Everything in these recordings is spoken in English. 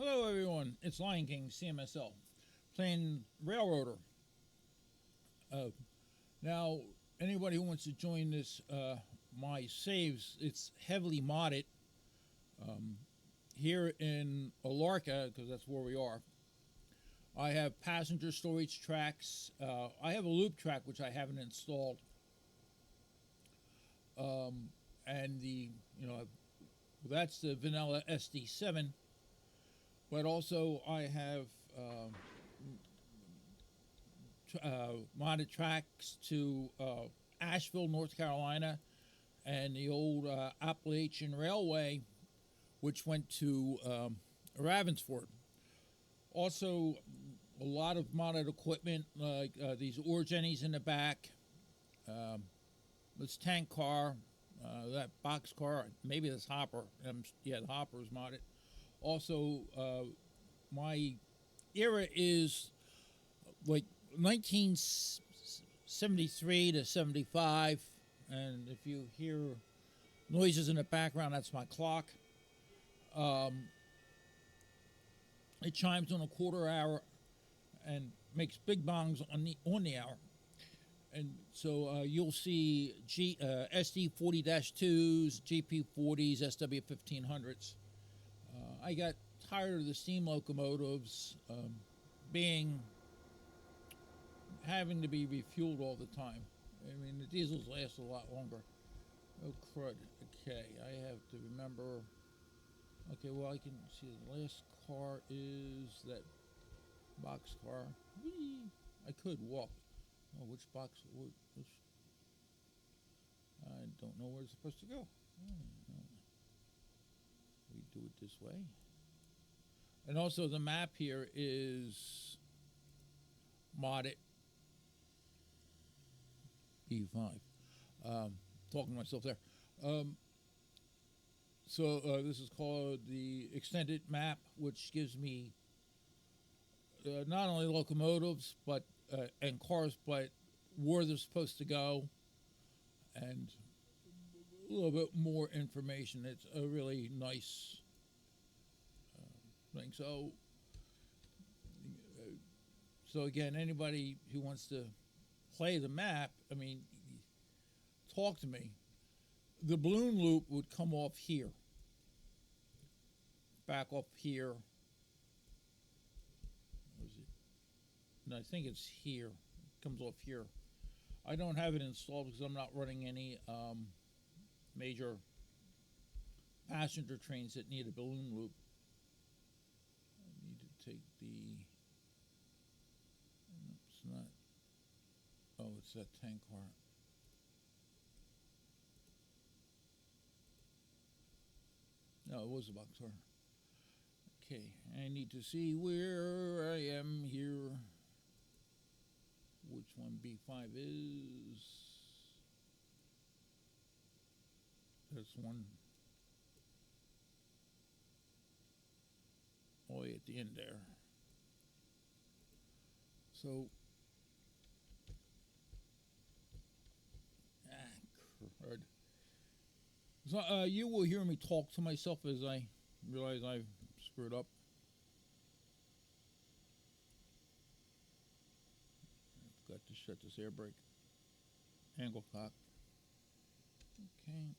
Hello, everyone. It's LionKingCMSL playing Railroader. Uh, Now, anybody who wants to join this, my saves, it's heavily modded here in Alarka because that's where we are. I have passenger storage tracks. I have a loop track which I haven't installed, and that's the vanilla SD7. But also I have modded tracks to Asheville, North Carolina, and the old Appalachian Railway, which went to Ravensford. Also, a lot of modded equipment like these ore jennies in the back, this tank car, that box car, maybe this hopper. Yeah, the hopper is modded. Also, my era is like 1973 to 75, and if you hear noises in the background, that's my clock. It chimes on a quarter hour and makes big bongs on the hour. And so you'll see SD40-2s, GP40s, SW1500s. I got tired of the steam locomotives having to be refueled all the time. I mean, the diesels last a lot longer. Oh, crud. Okay, I have to remember. Okay, well, I can see the last car is that box car. Whee! I could walk. Oh, which box? Which? I don't know where it's supposed to go. We do it this way. And also the map here is modded E5. Talking to myself there. So this is called the extended map, which gives me not only locomotives and cars, but where they're supposed to go, and a little bit more information. It's a really nice thing. So again, anybody who wants to play the map, I mean, talk to me. The balloon loop would come off here, back up here. What is it? No, I think it's here. It comes off here. I don't have it installed because I'm not running any major passenger trains that need a balloon loop. I need to take the. It's not. Oh, it's that tank car. No, it was a box car. Okay, I need to see where I am here. Which one B5 is? This one. All the way at the end there. So, crud. So you will hear me talk to myself as I realize I've screwed up. I've got to shut this air brake. Angle cock. Okay.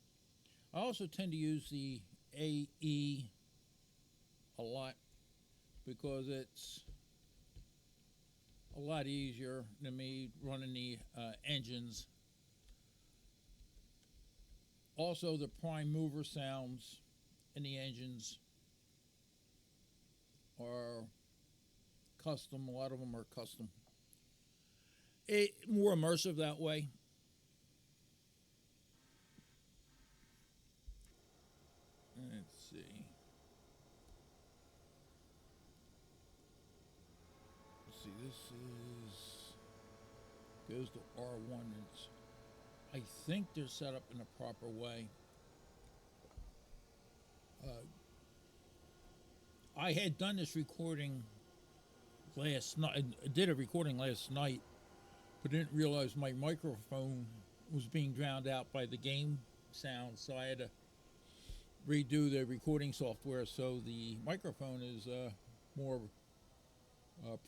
I also tend to use the AE a lot because it's a lot easier than me running the engines. Also, the prime mover sounds in the engines are custom. A lot of them are custom. More immersive that way. Let's see. This goes to R1. I think they're set up in a proper way. I had done this recording last night. I did a recording last night, but didn't realize my microphone was being drowned out by the game sound, so I had to redo the recording software so the microphone is more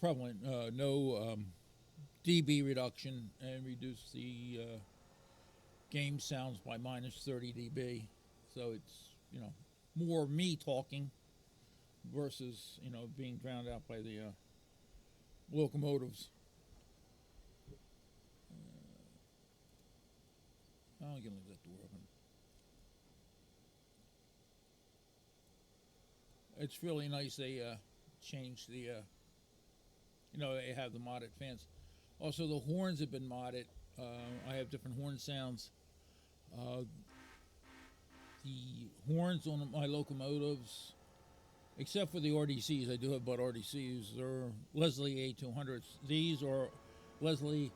prevalent. No dB reduction, and reduce the game sounds by minus 30 dB. So it's, more me talking versus, being drowned out by the locomotives. I'm going to leave that door open. It's really nice they changed the, they have the modded fans. Also, the horns have been modded. I have different horn sounds. The horns on my locomotives, except for the RDCs, I do have but RDCs. They're Leslie A200s. These are Leslie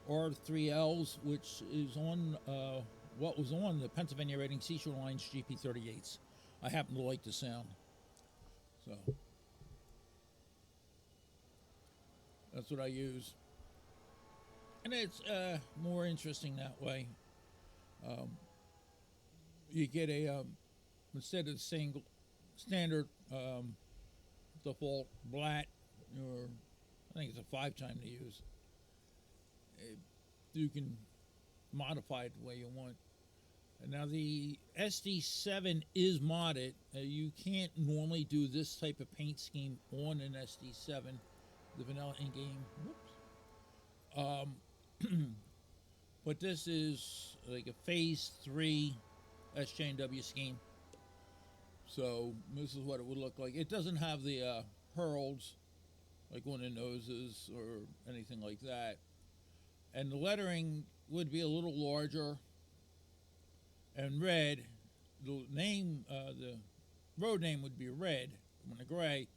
R3Ls, which is on what was on the Pennsylvania Rating Seashore Line's GP38s. I happen to like the sound. So that's what I use. And it's more interesting that way. You get a, instead of single standard default blat, or I think it's a 5-time to use, you can modify it the way you want. And now the SD7 is modded. You can't normally do this type of paint scheme on an SD7, the vanilla in-game. But this is like a phase 3 SJ&W scheme. So this is what it would look like. It doesn't have the heralds like on the noses or anything like that. And the lettering would be a little larger and red. The name, the road name would be red on the gray,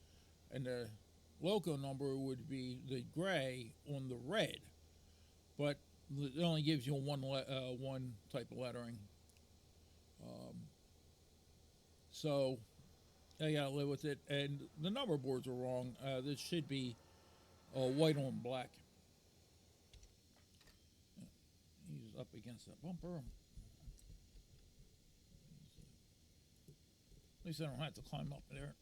and the loco number would be the gray on the red. But it only gives you one type of lettering. So I gotta live with it. And the number boards are wrong. This should be white on black. He's up against that bumper. At least I don't have to climb up there.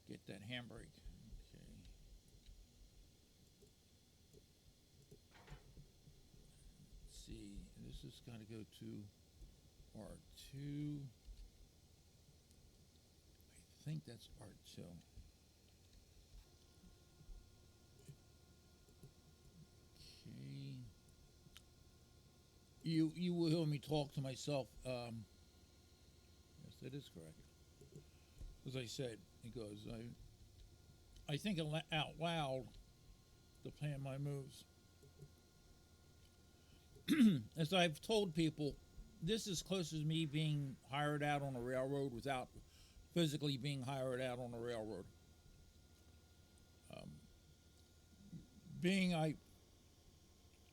Get that handbrake. Okay. Let's see. This has got to go to R2. I think that's R2. Okay. You will hear me talk to myself. Yes, that is correct. As I said, it goes, I think out loud to plan my moves. As I've told people, this is close as me being hired out on a railroad without physically being hired out on a railroad. Being I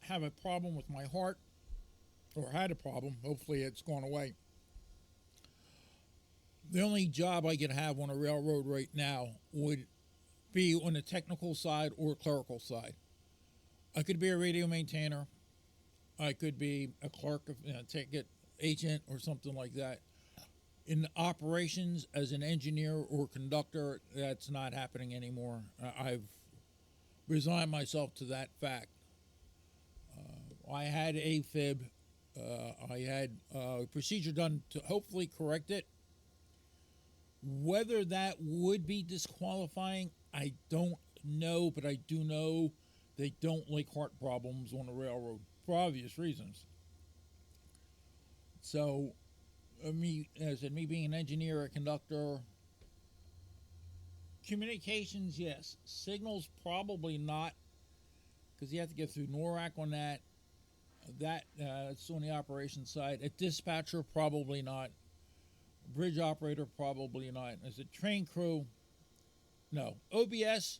have a problem with my heart, or had a problem, hopefully it's gone away. The only job I could have on a railroad right now would be on the technical side or clerical side. I could be a radio maintainer. I could be a clerk, ticket agent, or something like that. In operations, as an engineer or conductor, that's not happening anymore. I've resigned myself to that fact. I had AFib. I had a procedure done to hopefully correct it. Whether that would be disqualifying, I don't know, but I do know they don't like heart problems on the railroad for obvious reasons. So, me being an engineer, a conductor, communications, yes. Signals, probably not, because you have to get through NORAC on that. It's on the operations side. A dispatcher, probably not. Bridge operator, probably not. As a train crew, no. OBS,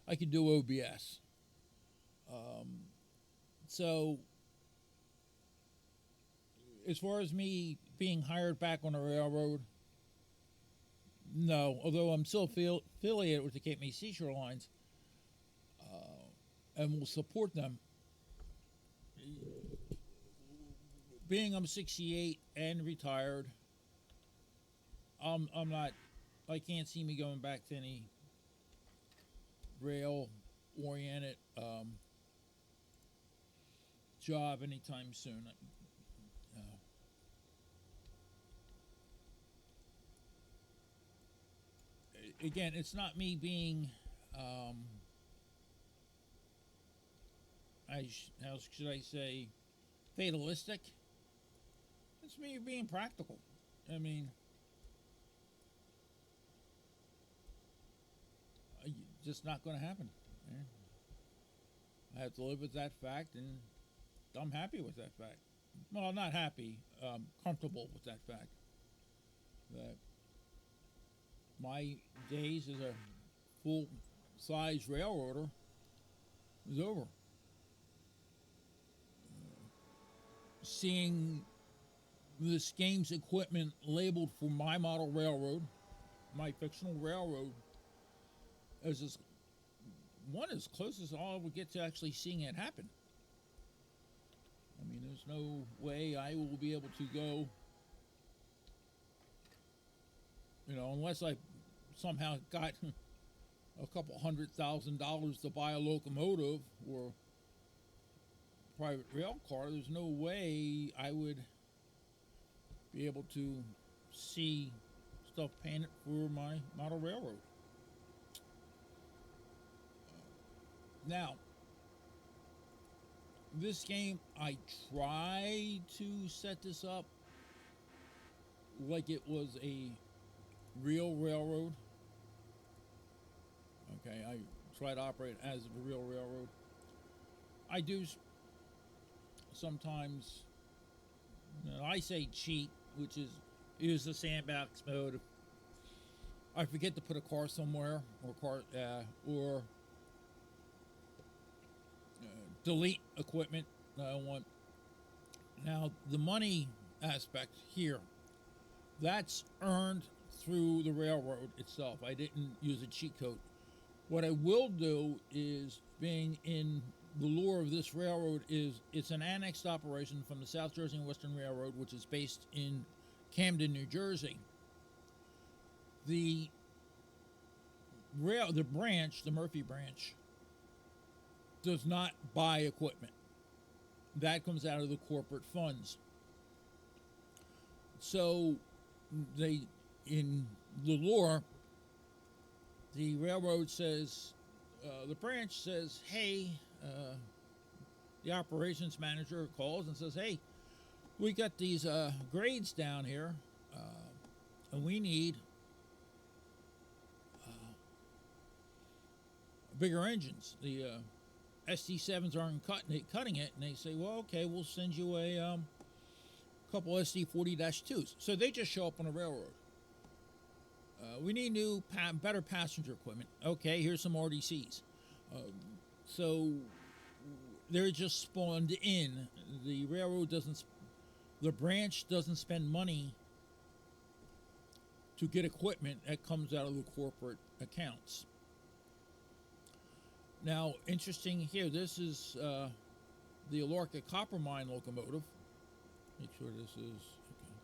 I could do OBS. So, as far as me being hired back on a railroad, no. Although I'm still affiliated with the Cape May Seashore Lines, and will support them. being I'm 68 and retired, I'm not. I can't see me going back to any rail oriented job anytime soon. Again, it's not me being, how should I say, fatalistic. It's me being practical. I mean, just not going to happen. I have to live with that fact, and I'm happy with that fact. Well, not happy, comfortable with that fact. That my days as a full size railroader is over. Seeing this game's equipment labeled for my model railroad, my fictional railroad, as one as close as I'll ever get to actually seeing it happen. I mean, there's no way I will be able to go, unless I somehow got a couple $100,000 to buy a locomotive or private rail car. There's no way I would be able to see stuff painted for my model railroad. Now, this game, I tried to set this up like it was a real railroad. Okay, I try to operate as a real railroad. I do sometimes, I say cheat, which is use the sandbox mode. I forget to put a car somewhere, or delete equipment that I want. Now, the money aspect here, that's earned through the railroad itself. I didn't use a cheat code. What I will do is, being in the lore of this railroad, is it's an annexed operation from the South Jersey and Western Railroad, which is based in Camden, New Jersey. The branch, the Murphy branch, does not buy equipment. That comes out of the corporate funds. So in the lore, the railroad says, the branch says, hey, the operations manager calls and says, hey, we got these grades down here, and we need bigger engines. The SD7s aren't cutting it, and they say, well, okay, we'll send you a couple SD40-2s. So they just show up on the railroad. We need new, better passenger equipment. Okay, here's some RDCs. So they're just spawned in. The railroad the branch doesn't spend money to get equipment that comes out of the corporate accounts. Now, interesting here, this is the Alorca copper mine locomotive. Make sure this is okay.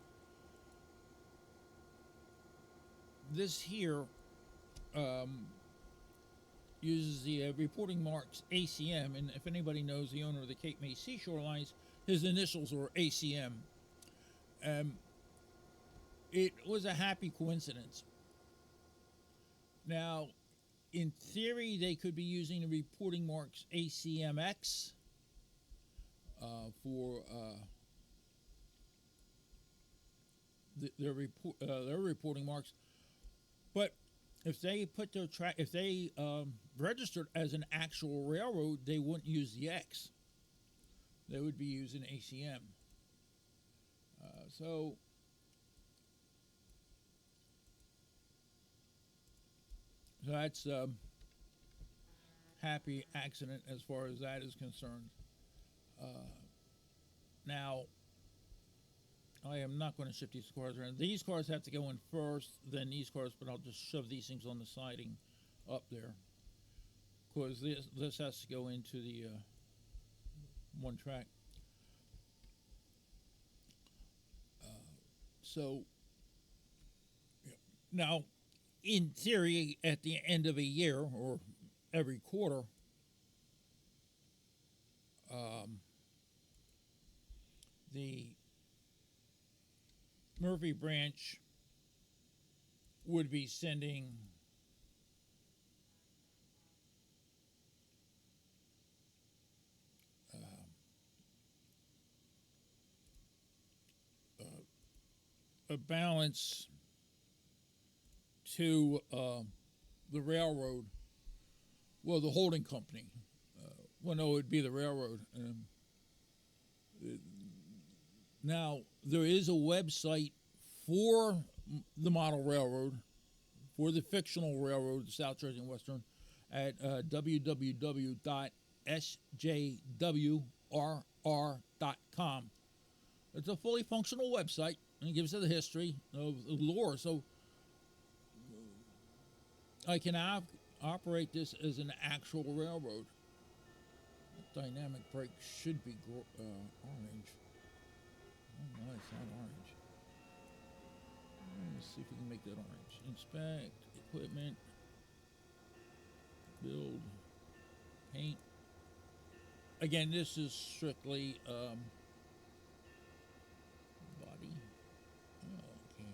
This here uses the reporting marks ACM, and if anybody knows the owner of the Cape May Seashore Lines, his initials were ACM. It was a happy coincidence. Now, in theory, they could be using the reporting marks ACMX for their reporting marks, but if they put their if they registered as an actual railroad, they wouldn't use the X. They would be using ACM. So that's happy accident as far as that is concerned. Now, I am not going to shift these cars around. These cars have to go in first, then these cars, but I'll just shove these things on the siding up there, because this has to go into the one track. So now, in theory, at the end of a year or every quarter, um, the Murphy branch would be sending a balance to the railroad, well, the holding company. Well, no, it would be the railroad. Now, there is a website for the model railroad, for the fictional railroad, the South Jersey and Western, at www.sjwrr.com. It's a fully functional website, and it gives you the history of the lore. So I can operate this as an actual railroad. The dynamic brake should be orange. Oh, no, it's not orange. Let's see if we can make that orange. Inspect, equipment, build, paint. Again, this is strictly body. Oh, okay.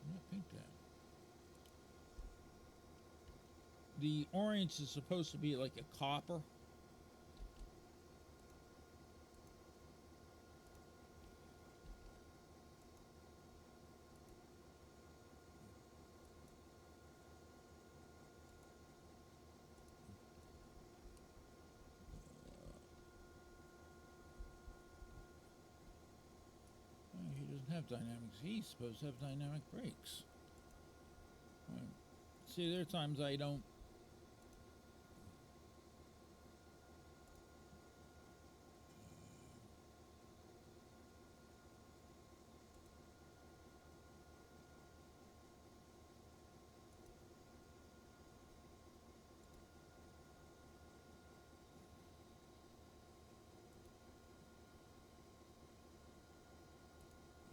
I'm not paint that. The orange is supposed to be like a copper. He doesn't have dynamics. He's supposed to have dynamic brakes. Right. See, there are times I don't.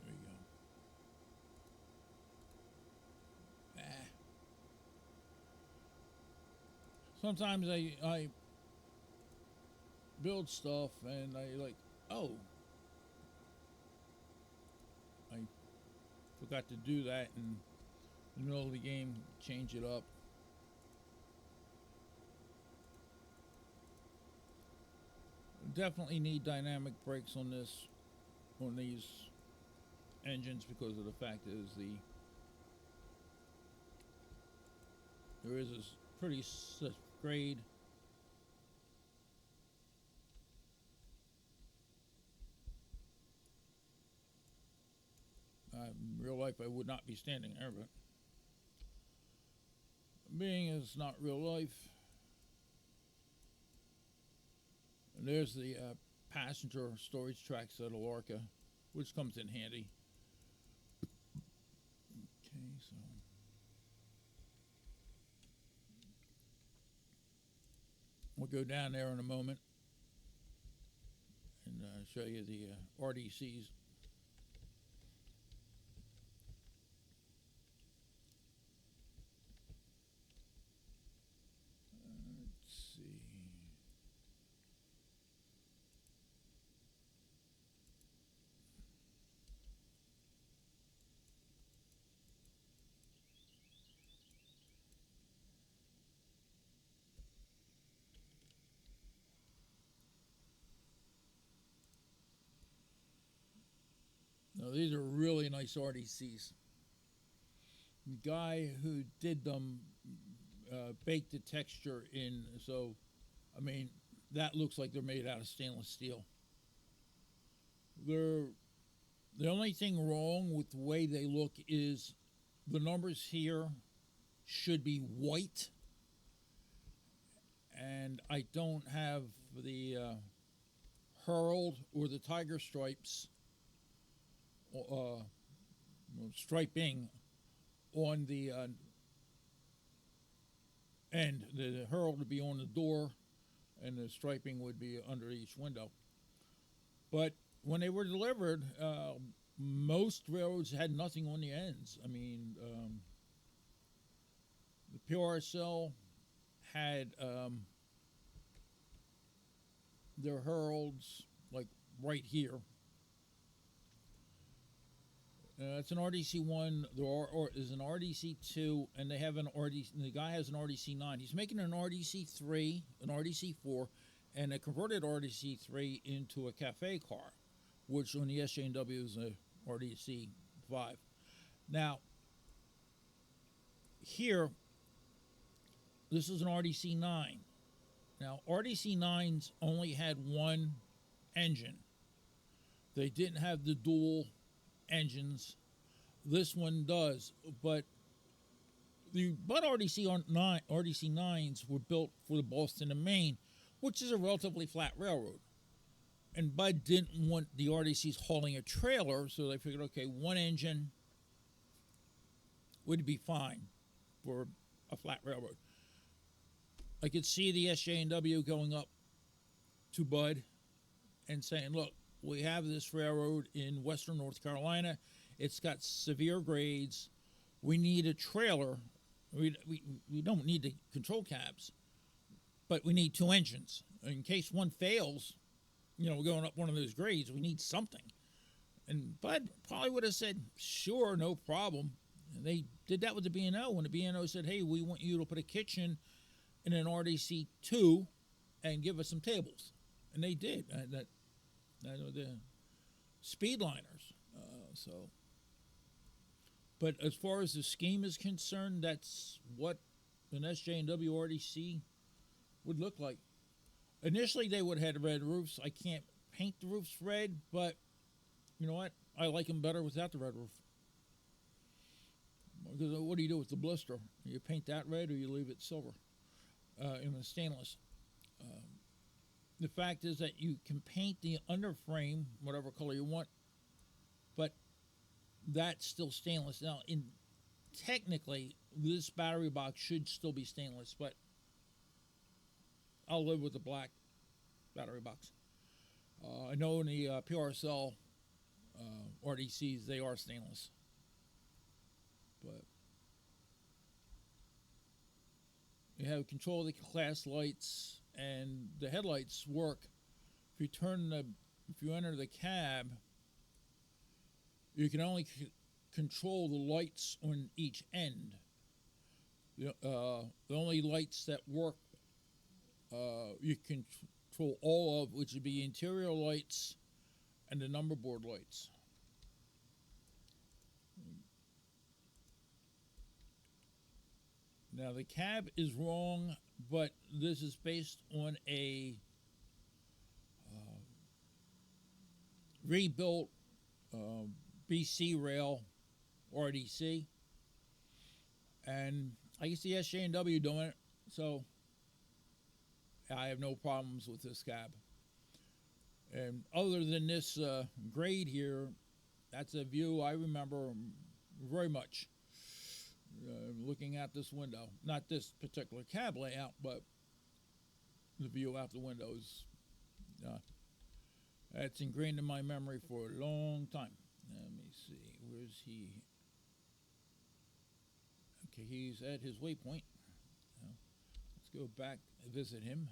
There you go. Ah. Sometimes I build stuff and I like, oh, I forgot to do that, and in the middle of the game, change it up. Definitely need dynamic brakes on these engines, because of the fact is there is a pretty stiff grade. In real life, I would not be standing there, but being it's not real life. And there's the passenger storage tracks at Alorca, which comes in handy. Okay, so we'll go down there in a moment and show you the RDCs. Let's see. Now, these are really nice RDCs. The guy who did them baked the texture in, so I mean, that looks like they're made out of stainless steel. They're the only thing wrong with the way they look is the numbers here should be white, and I don't have the Herald or the Tiger Stripes striping on the end. The Herald would be on the door, and the striping would be under each window. But when they were delivered, most railroads had nothing on the ends. I mean, the PRSL had their heralds like right here. It's an RDC one. There is an RDC two, and they have an RDC. The guy has an RDC nine. He's making an RDC three, an RDC four, and a converted RDC three into a cafe car, which on the SJW is a RDC five. Now, here, this is an RDC nine. Now, RDC nines only had one engine. They didn't have the dual engines. This one does, but the RDC nines were built for the Boston and Maine, which is a relatively flat railroad. And Bud didn't want the RDCs hauling a trailer, so they figured, okay, one engine would be fine for a flat railroad. I could see the SJ&W going up to Bud and saying, look, we have this railroad in western North Carolina. It's got severe grades. We need a trailer. We don't need the control cabs, but we need two engines. In case one fails, we're going up one of those grades, we need something. And Bud probably would have said, sure, no problem. And they did that with the B&O when the B&O said, hey, we want you to put a kitchen in an RDC2 and give us some tables. And they did. The speedliners. But as far as the scheme is concerned, that's what an SJ&W RDC would look like. Initially, they would have had red roofs. I can't paint the roofs red, but you know what? I like them better without the red roof. Because what do you do with the blister? You paint that red or you leave it silver in the stainless. The fact is that you can paint the underframe whatever color you want, but that's still stainless. Now, technically, this battery box should still be stainless, but I'll live with the black battery box. I know in the PRSL RDCs, they are stainless. But you have control of the class lights, and the headlights work. If you enter the cab, you can only control the lights on each end. The only lights that work, you can control all of, which would be interior lights and the number board lights. Now, the cab is wrong, but this is based on a rebuilt BC rail RDC. And I can see SJ&W doing it, so I have no problems with this cab. And other than this grade here, that's a view I remember very much. Looking out this window, not this particular cab layout, but the view out the windows. That's ingrained in my memory for a long time. Let me see, where's he? Okay, he's at his waypoint. Let's go back and visit him.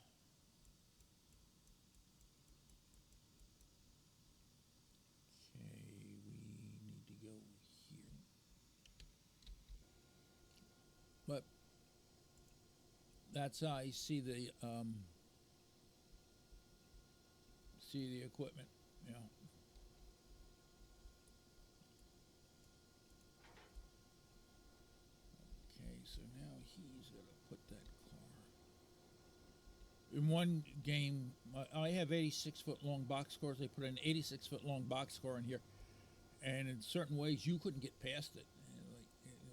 Okay, we need to go here. But that's how I see the equipment. Okay, so now he's going to put that car. In one game, I have 86-foot long box cars. They put an 86-foot long box car in here, and in certain ways you couldn't get past it.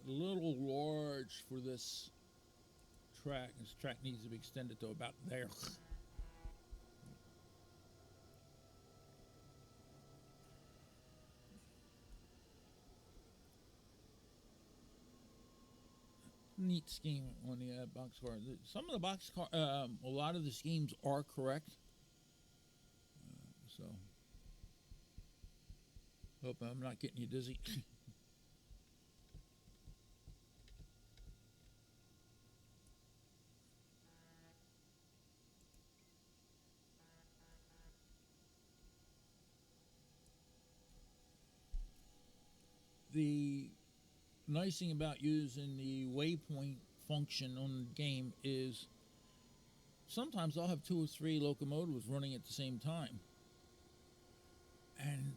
A little large for this track. This track needs to be extended to about there. Neat scheme on the box car. Some of the box car, a lot of the schemes are correct. Hope I'm not getting you dizzy. The nice thing about using the waypoint function on the game is sometimes I'll have two or three locomotives running at the same time. And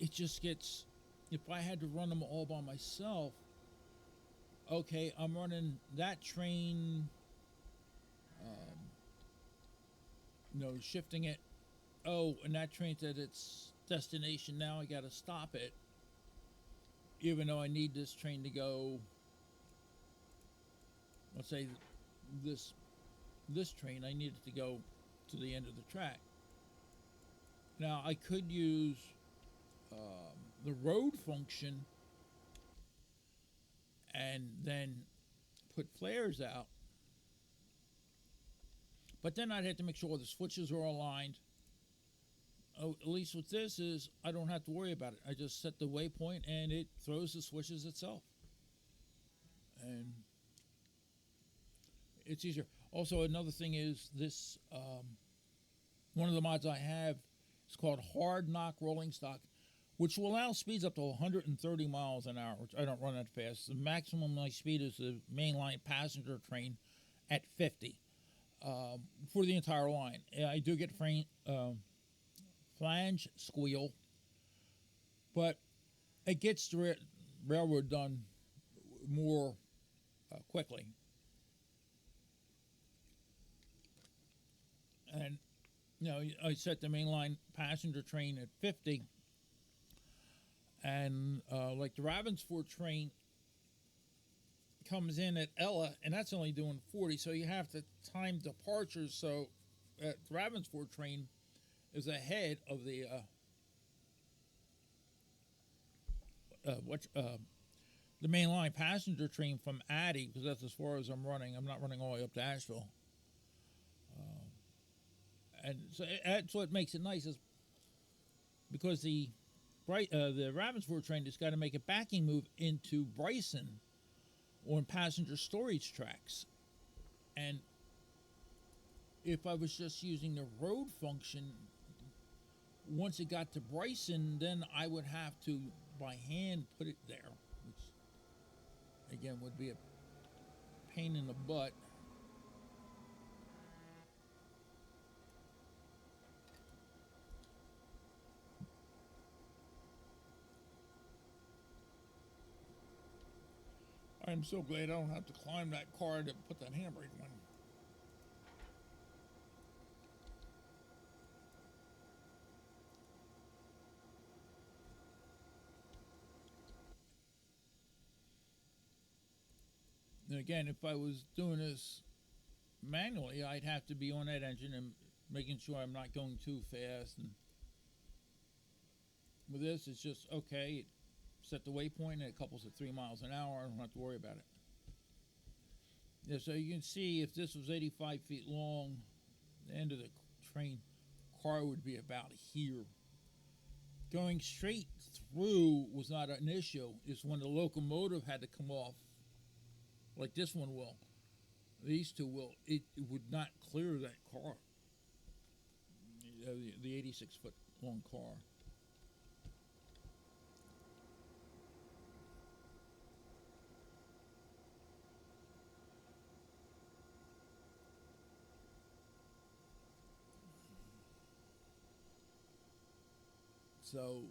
it just gets, if I had to run them all by myself, okay, I'm running that train, shifting it. Oh, and that train's at its destination now. I got to stop it, even though I need this train to go. Let's say this this train, I need it to go to the end of the track. Now I could use the road function and then put flares out, but then I'd have to make sure the switches are aligned. Oh, at least with this is I don't have to worry about it. I just set the waypoint and it throws the switches itself, and it's easier. Also, another thing is this one of the mods I have is called Hard Knock Rolling Stock, which will allow speeds up to 130 miles an hour, which I don't run that fast. The maximum my speed is the mainline passenger train at 50 for the entire line. I do get flange squeal, but it gets the railroad done more quickly. And I set the mainline passenger train at 50, and like the Ravensford train comes in at Ella, and that's only doing 40, so you have to time departures. So the Ravensford train is ahead of the mainline passenger train from Addy, because that's as far as I'm running. I'm not running all the way up to Asheville. And so that's what makes it nice, is because the Ravensford train has got to make a backing move into Bryson on passenger storage tracks. And if I was just using the road function, once it got to Bryson, then I would have to by hand put it there, which again would be a pain in the butt. I'm so glad I don't have to climb that car to put that handbrake on. And again, if I was doing this manually, I'd have to be on that engine and making sure I'm not going too fast. And with this, it's just okay. Set the waypoint, and it couples at 3 miles an hour. I don't have to worry about it. Yeah, so you can see if this was 85 feet long, the end of the train car would be about here. Going straight through was not an issue. It's when the locomotive had to come off, like this one will. These two will. It would not clear that car, the 86-foot long car. So,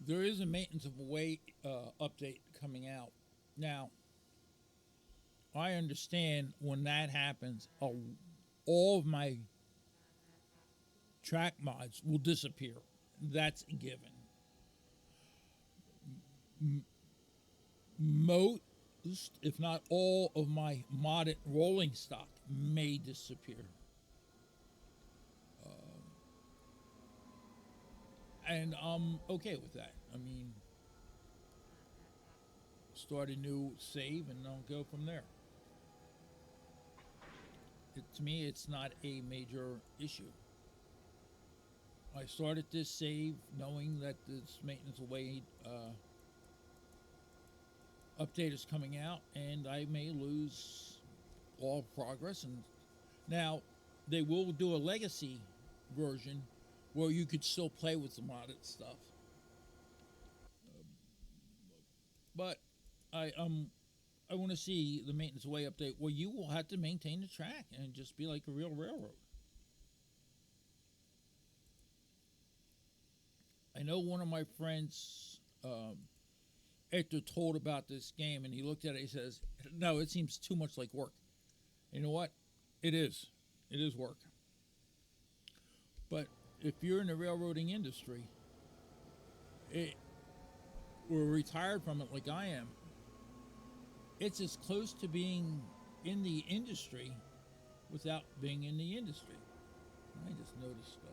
there is a maintenance of way update coming out. Now, I understand when that happens, all of my track mods will disappear. That's a given. Most, if not all, of my modded rolling stock may disappear. And I'm okay with that. I mean, start a new save and I'll go from there. To me, it's not a major issue. I started this save knowing that this maintenance away update is coming out, and I may lose all progress. And now they will do a legacy version where you could still play with the modded stuff, but I I want to see the maintenance away update where you will have to maintain the track and just be like a real railroad. I know one of my friends, after told about this game, and he looked at it, he says, "No, it seems too much like work." You know what? It is. It is work. But if you're in the railroading industry, it, or retired from it like I am, it's as close to being in the industry without being in the industry. I just noticed stuff.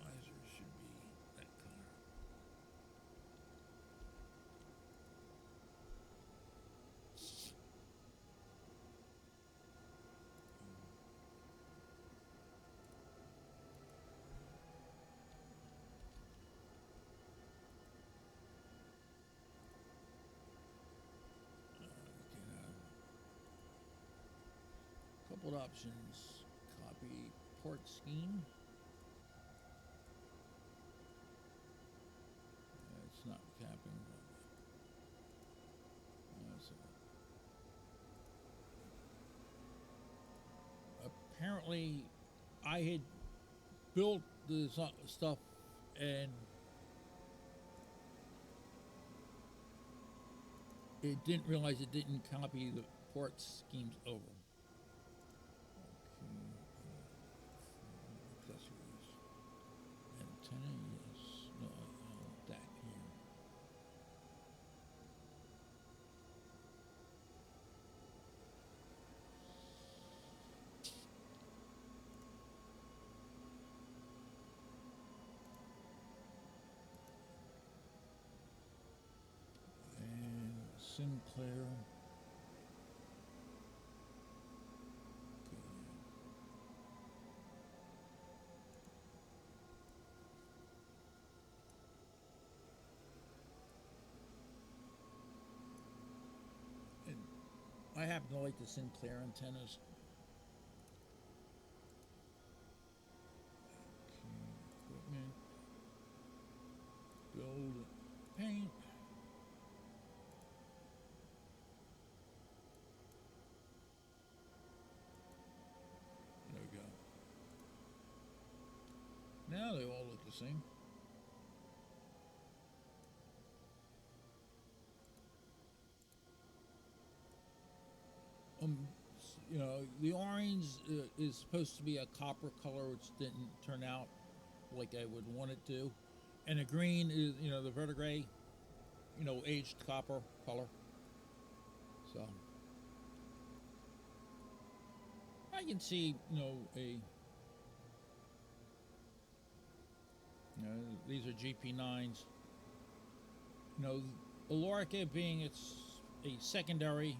Visor should be that color. Couple of options. Copy port scheme. It's not capping. So apparently, I had built the stuff and it didn't realize it didn't copy the port schemes over. Okay. Accessories. Antenna, yes. No, that here. And Sinclair. And I happen to like the Sinclair antennas. Okay, equipment. Build. Paint. There we go. Now they all look the same. Um, you know, the orange is supposed to be a copper color, which didn't turn out like I would want it to, and the green is, you know, the verdigris, you know, aged copper color. So I can see, you know, these are GP9s. You know, Alorica being it's a secondary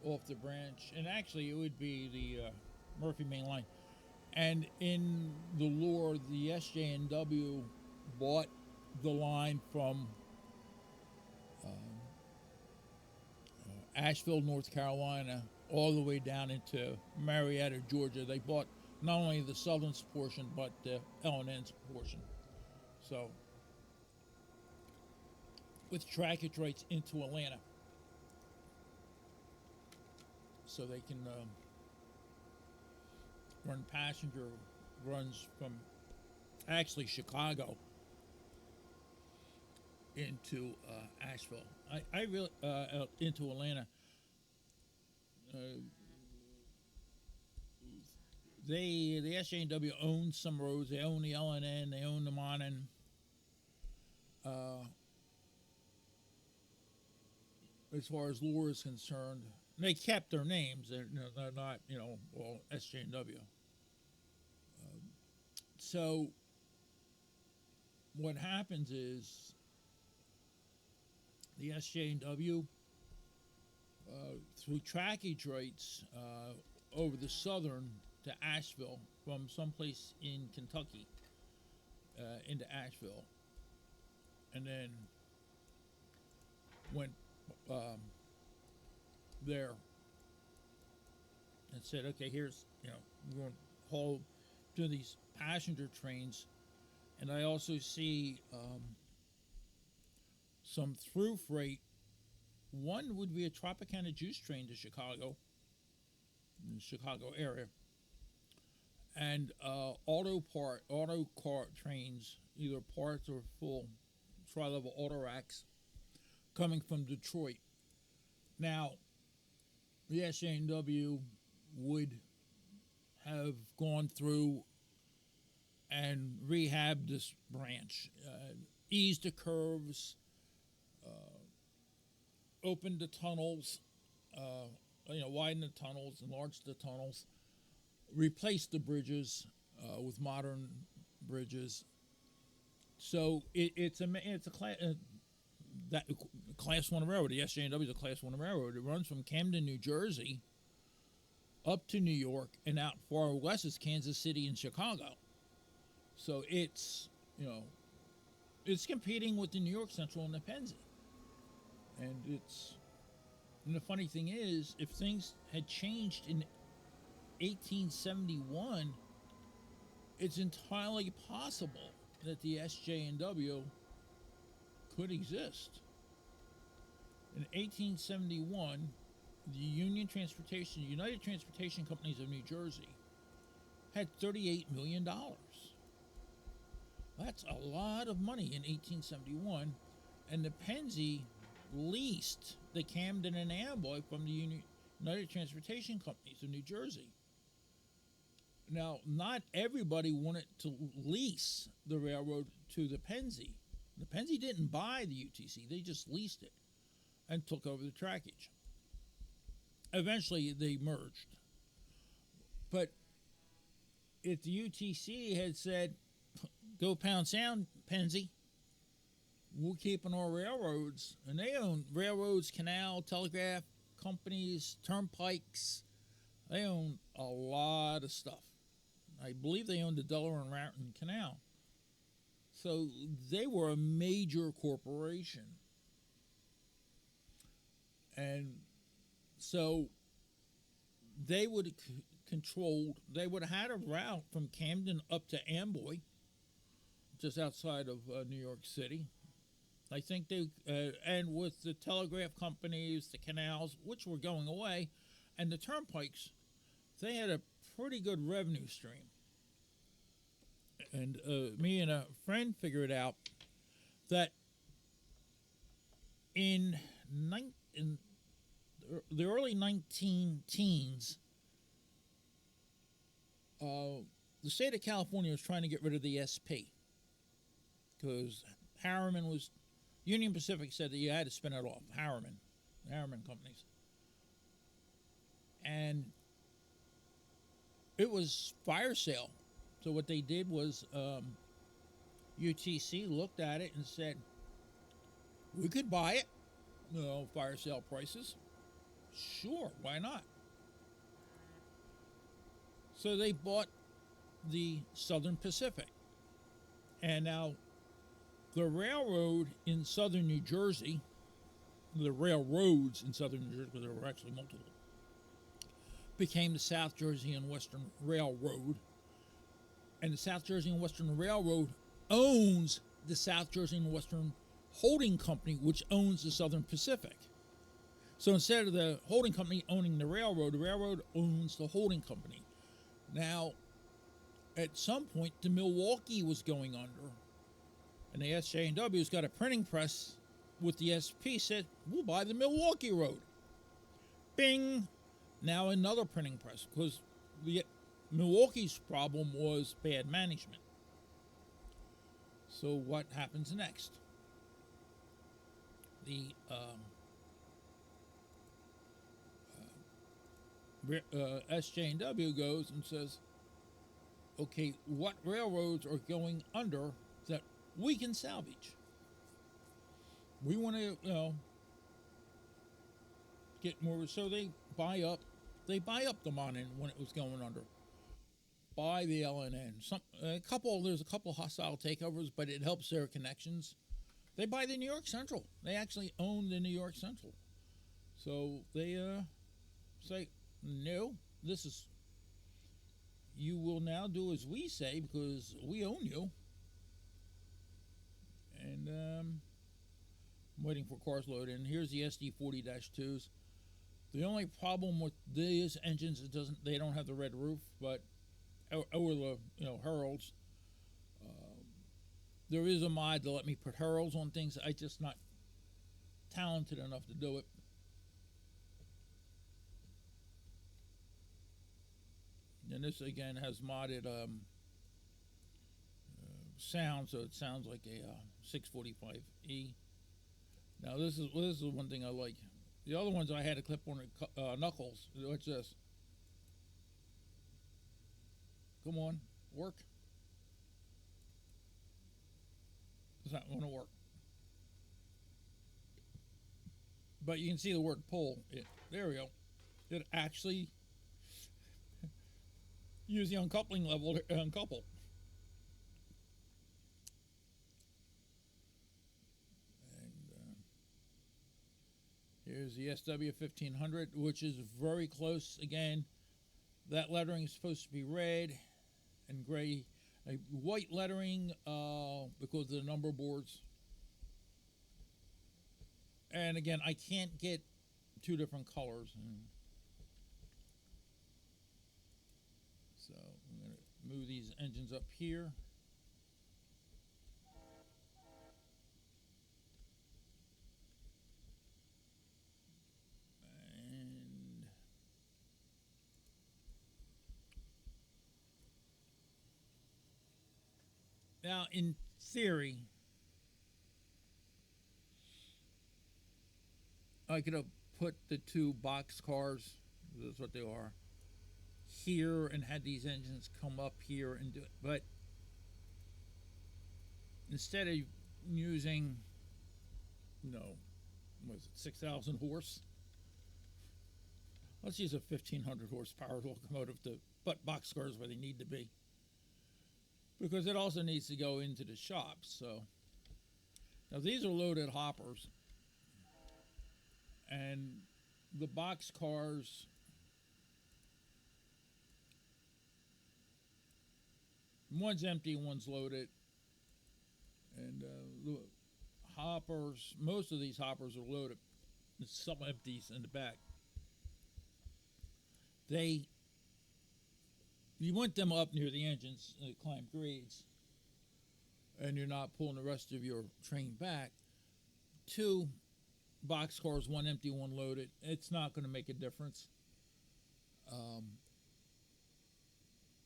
off the branch, and actually it would be the Murphy main line. And in the lore, the SJNW bought the line from Asheville, North Carolina, all the way down into Marietta, Georgia. They bought not only the southern portion, but the L&N's portion. So, with trackage rights into Atlanta. So they can run passenger runs from actually Chicago into Asheville. I really into Atlanta. Uh, the SJW owns some roads. They own the LNN. They own the Monon. Uh, as far as lure is concerned. They kept their names. They're not, well, SJ&W. So what happens is the SJ&W, through trackage rights over the southern to Asheville from someplace in Kentucky into Asheville, and then went there and said, okay, here's, we're going to haul to these passenger trains. And I also see some through freight. One would be a Tropicana juice train to Chicago, in the Chicago area, and auto car trains, either parts or full tri-level auto racks, coming from Detroit. Now, the SJ&W would have gone through and rehabbed this branch, eased the curves, opened the tunnels, widened the tunnels, enlarged the tunnels, replaced the bridges with modern bridges. So it's a class one railroad. The SJ&W is a class one railroad. It runs from Camden, New Jersey, up to New York, and out far west is Kansas City and Chicago. So it's competing with the New York Central and the Pennsy. And the funny thing is, if things had changed in 1871, it's entirely possible that the SJ&W could exist. In 1871, the United Transportation Companies of New Jersey had $38 million. That's a lot of money in 1871, and the Pennsy leased the Camden and Amboy from the United Transportation Companies of New Jersey. Now, not everybody wanted to lease the railroad to the Pennsy. The Pennsy didn't buy the UTC, they just leased it and took over the trackage. Eventually, they merged. But if the UTC had said, go pound sound, Pennsy, we're keeping our railroads, and they own railroads, canal, telegraph companies, turnpikes. They own a lot of stuff. I believe they owned the Delaware and Raritan Canal. So they were a major corporation. And so they would have they would have had a route from Camden up to Amboy, just outside of New York City. I think and with the telegraph companies, the canals, which were going away, and the turnpikes, they had a pretty good revenue stream. And me and a friend figured out that in the early 19 teens, the state of California was trying to get rid of the SP because Union Pacific said that you had to spin it off, Harriman companies. And it was fire sale. So what they did was UTC looked at it and said, we could buy it, fire sale prices. Sure, why not? So they bought the Southern Pacific. And now the railroad in southern New Jersey, the railroads in southern New Jersey, because there were actually multiple, became the South Jersey and Western Railroad. And the South Jersey and Western Railroad owns the South Jersey and Western Holding Company, which owns the Southern Pacific. So instead of the holding company owning the railroad owns the holding company. Now, at some point, the Milwaukee was going under, and the SJ&W's got a printing press with the SP, said, we'll buy the Milwaukee Road. Bing! Now another printing press, because Milwaukee's problem was bad management. So what happens next? The SJ&W goes and says, okay, what railroads are going under that we can salvage? We want to, get more. So they buy up the Monin when it was going under. Buy the LNN. There's a couple hostile takeovers, but it helps their connections. They buy the New York Central. They actually own the New York Central. So they say, no, you will now do as we say because we own you. And I'm waiting for cars load in. Here's the SD40-2s. The only problem with these engines they don't have the red roof, but or the Heralds. There is a mod to let me put Heralds on things. I'm just not talented enough to do it. And this again has modded sound, so it sounds like a 645E. Now this is one thing I like. The other ones I had to clip on knuckles. What's this? Come on, work. It's not going to work. But you can see the word pull. There we go. It actually use the uncoupling level to uncouple. And here's the SW1500, which is very close. Again, that lettering is supposed to be red and gray. A white lettering because of the number boards. And again, I can't get two different colors. So I'm going to move these engines up here. And now, in theory, I could have put the two box cars, that's what they are, here and had these engines come up here and do it. But instead of using, was it 6,000 horse? Let's use a 1,500 horsepower locomotive to put box cars where they need to be. Because it also needs to go into the shop. So now these are loaded hoppers. And the box cars, one's empty, one's loaded. And the hoppers, most of these hoppers are loaded. There's some empties in the back. You want them up near the engines to climb grades, and you're not pulling the rest of your train back. Two box cars, one empty, one loaded. It's not going to make a difference.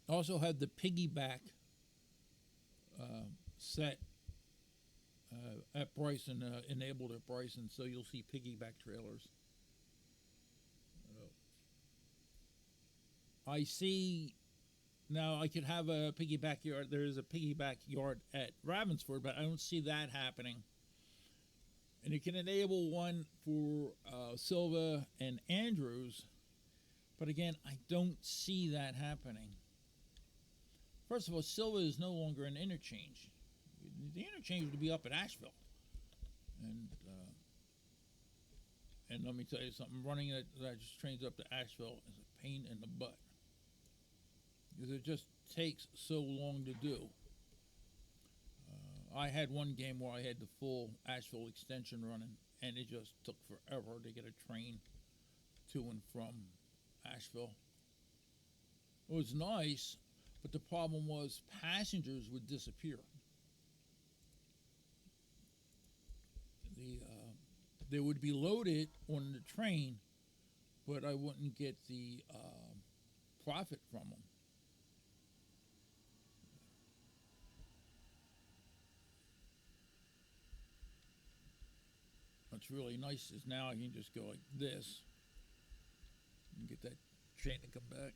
Also have the piggyback set at Bryson, enabled at Bryson, so you'll see piggyback trailers. I see now I could have a piggyback yard. There is a piggyback yard at Ravensford, but I don't see that happening. And you can enable one for Silva and Andrews, but again, I don't see that happening. First of all, Silva is no longer an interchange. The interchange would be up at Asheville. And let me tell you something, running that just trains up to Asheville is a pain in the butt. Because it just takes so long to do. I had one game where I had the full Asheville extension running, and it just took forever to get a train to and from Asheville. It was nice, but the problem was passengers would disappear. They would be loaded on the train, but I wouldn't get the profit from them. What's really nice is now I can just go like this and get that train to come back.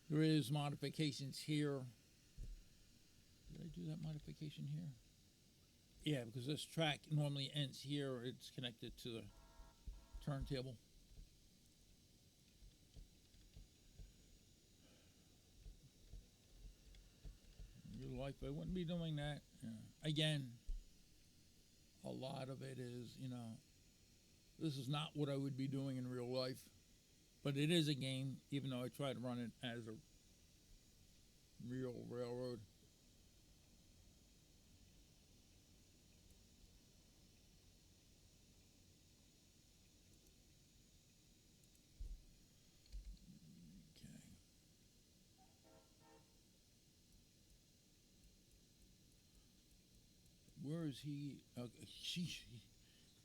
There is modifications here. Did I do that modification here? Yeah, because this track normally ends here. It's connected to the turntable. Real life, I wouldn't be doing that. Yeah. Again, a lot of it is, this is not what I would be doing in real life. But it is a game, even though I try to run it as a real railroad. Okay. Where is he?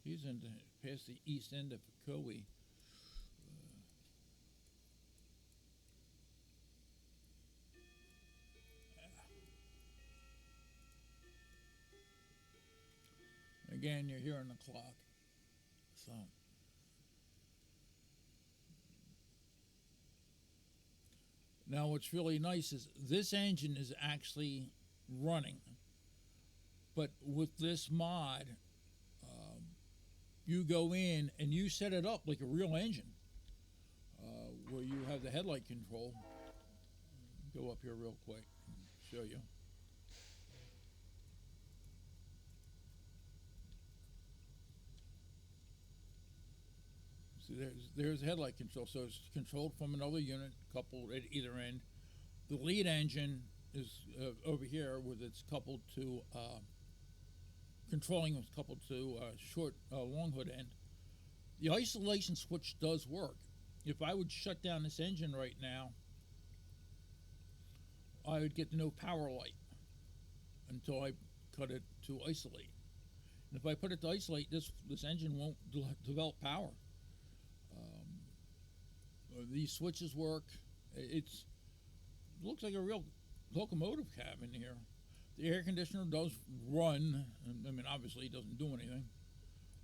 He's in past the east end of Koei. Again, you're hearing the clock. So now what's really nice is this engine is actually running. But with this mod, you go in and you set it up like a real engine, where you have the headlight control. Go up here real quick and show you. See, there's headlight control. So it's controlled from another unit coupled at either end. The lead engine is over here with its coupled to controlling is coupled to short long hood end. The isolation switch does work. If I would shut down this engine right now, I would get no power light until I cut it to isolate. And if I put it to isolate, this engine won't develop power. These switches work. It looks like a real locomotive cabin here. The air conditioner does run. I mean, obviously, it doesn't do anything.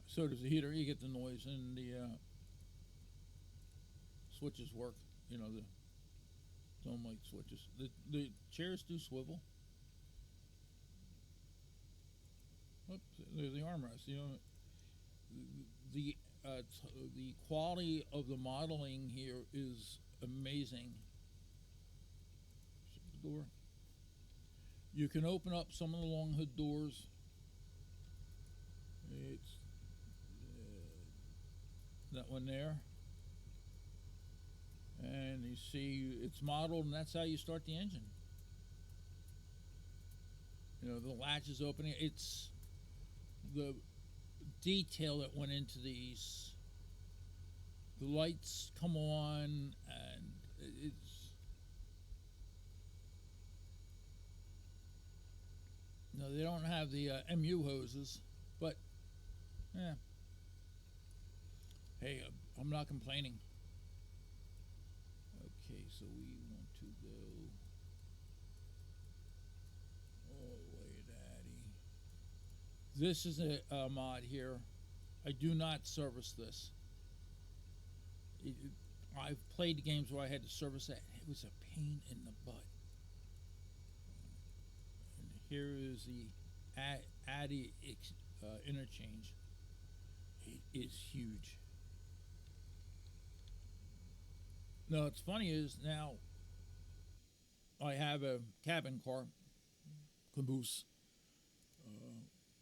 So does the heater. You get the noise, and the switches work. The dome light switches. The chairs do swivel. Oops, there's the armrest. The the quality of the modeling here is amazing. Shut the door. You can open up some of the long hood doors. It's that one there. And you see it's modeled, and that's how you start the engine. The latch is opening. It's the detail that went into these. The lights come on, and it's they don't have the MU hoses, but yeah. Hey, I'm not complaining. Okay, so we want to go all the way to Addy. This is a mod here. I do not service this. I've played games where I had to service that. It was a pain in the butt. And here is the Addy interchange. It is huge. Now, what's funny is now I have a cabin car, caboose.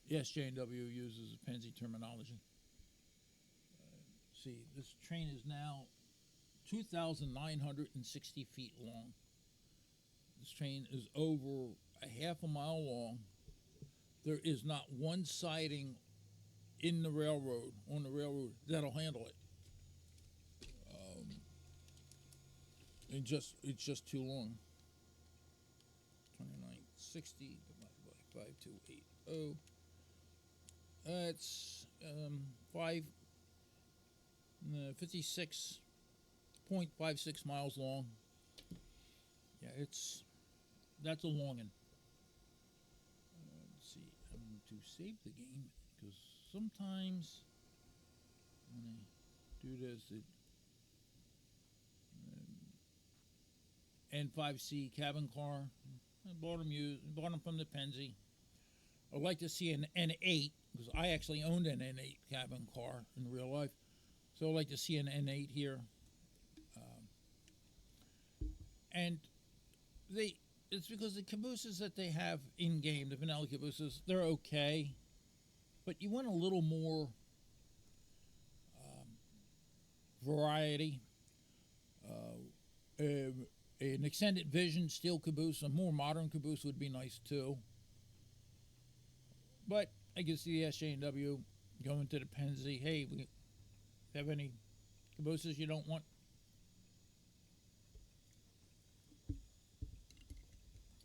Yes, J&W uses Penzi terminology. See, this train is now 2,960 feet long. This train is over a half a mile long. There is not one siding on the railroad, that'll handle it. It's just too long. 2960 divided by 5280. That's 56.56 miles long. Yeah, that's a long one. Let's see. I'm going to save the game because sometimes when I do this, it N5C cabin car. I bought them from the Penzi. I'd like to see an N8 because I actually owned an N8 cabin car in real life. So I'd like to see an N8 here. And they it's because the cabooses that they have in game, the vanilla cabooses, they're okay, but you want a little more variety. An extended vision steel caboose, a more modern caboose would be nice too. But I can see the SJ&W going to the Penzi. Hey, we have any cabooses you don't want?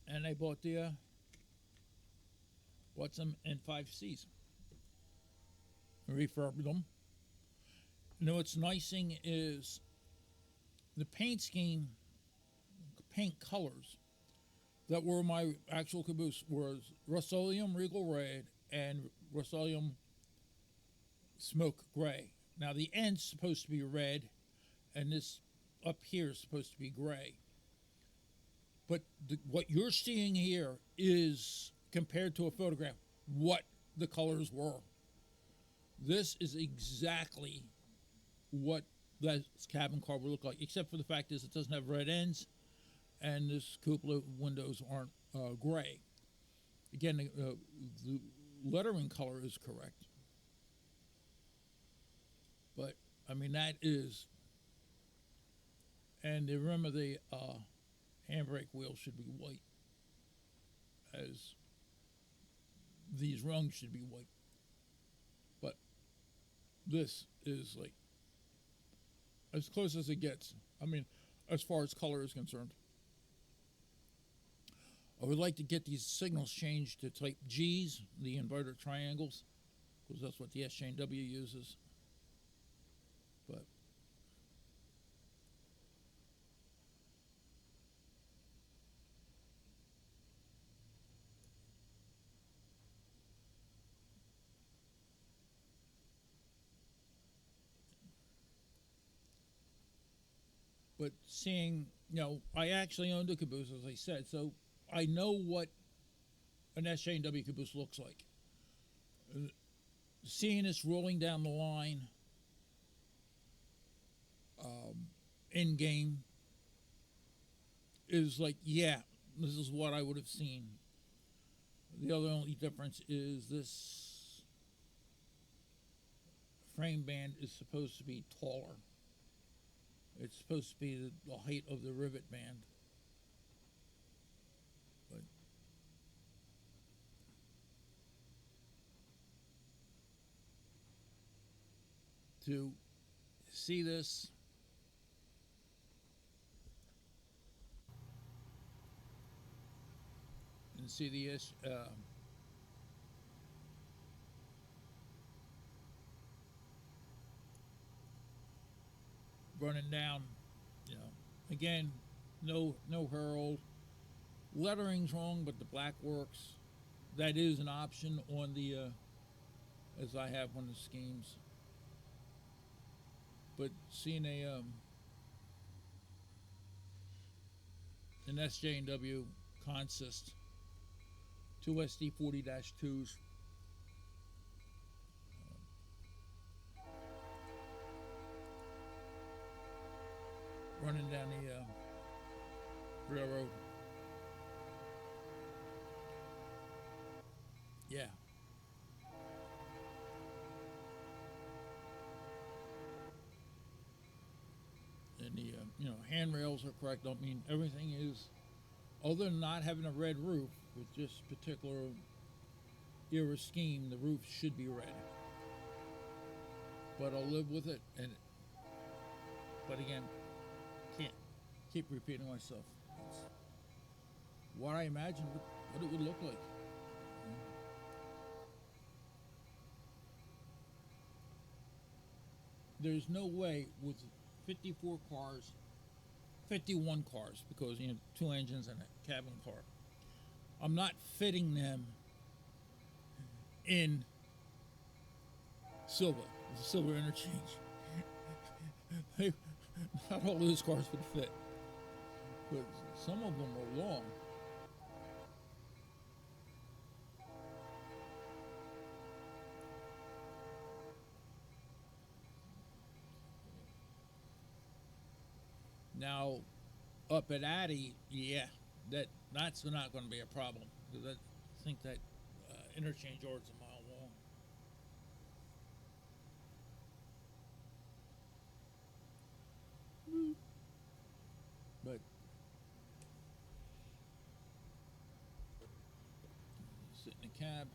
And I bought some N5Cs, refurbed them. You know what's nicing is the paint scheme, paint colors that were my actual caboose was Rust-Oleum Regal Red and Rust-Oleum Smoke Gray. Now the end's supposed to be red, and this up here is supposed to be gray. But what you're seeing here is, compared to a photograph, what the colors were. This is exactly what that cabin car would look like, except for the fact is it doesn't have red ends, and this cupola windows aren't gray. Again, the lettering color is correct, but I mean that is, and remember the handbrake wheel should be white, as these rungs should be white. But this is like as close as it gets. I mean, as far as color is concerned. I would like to get these signals changed to type G's, the inverted triangles, because that's what the SJ&W uses. But seeing, I actually owned a caboose, as I said, so I know what an SJ&W caboose looks like. Seeing this rolling down the line in game is like, yeah, this is what I would have seen. The other only difference is this frame band is supposed to be taller. It's supposed to be the height of the rivet band. But to see this and see the running down, again, no herald. Lettering's wrong, but the black works. That is an option on the, as I have on the schemes. But seeing an SJ&W consist, two SD40-2s, running down the railroad. Yeah. And the handrails are correct. I mean, everything is, other than not having a red roof, with this particular era scheme, the roof should be red. But I'll live with it. But again, can't keep repeating myself. It's what I imagined what it would look like. There's no way with 54 cars, 51 cars, because two engines and a cabin car, I'm not fitting them in silver, silver interchange. They, not all those cars would fit, but some of them are long. Now, up at Addy, yeah, that's not going to be a problem because I think that interchange yard's a mile long. But sit in the cab.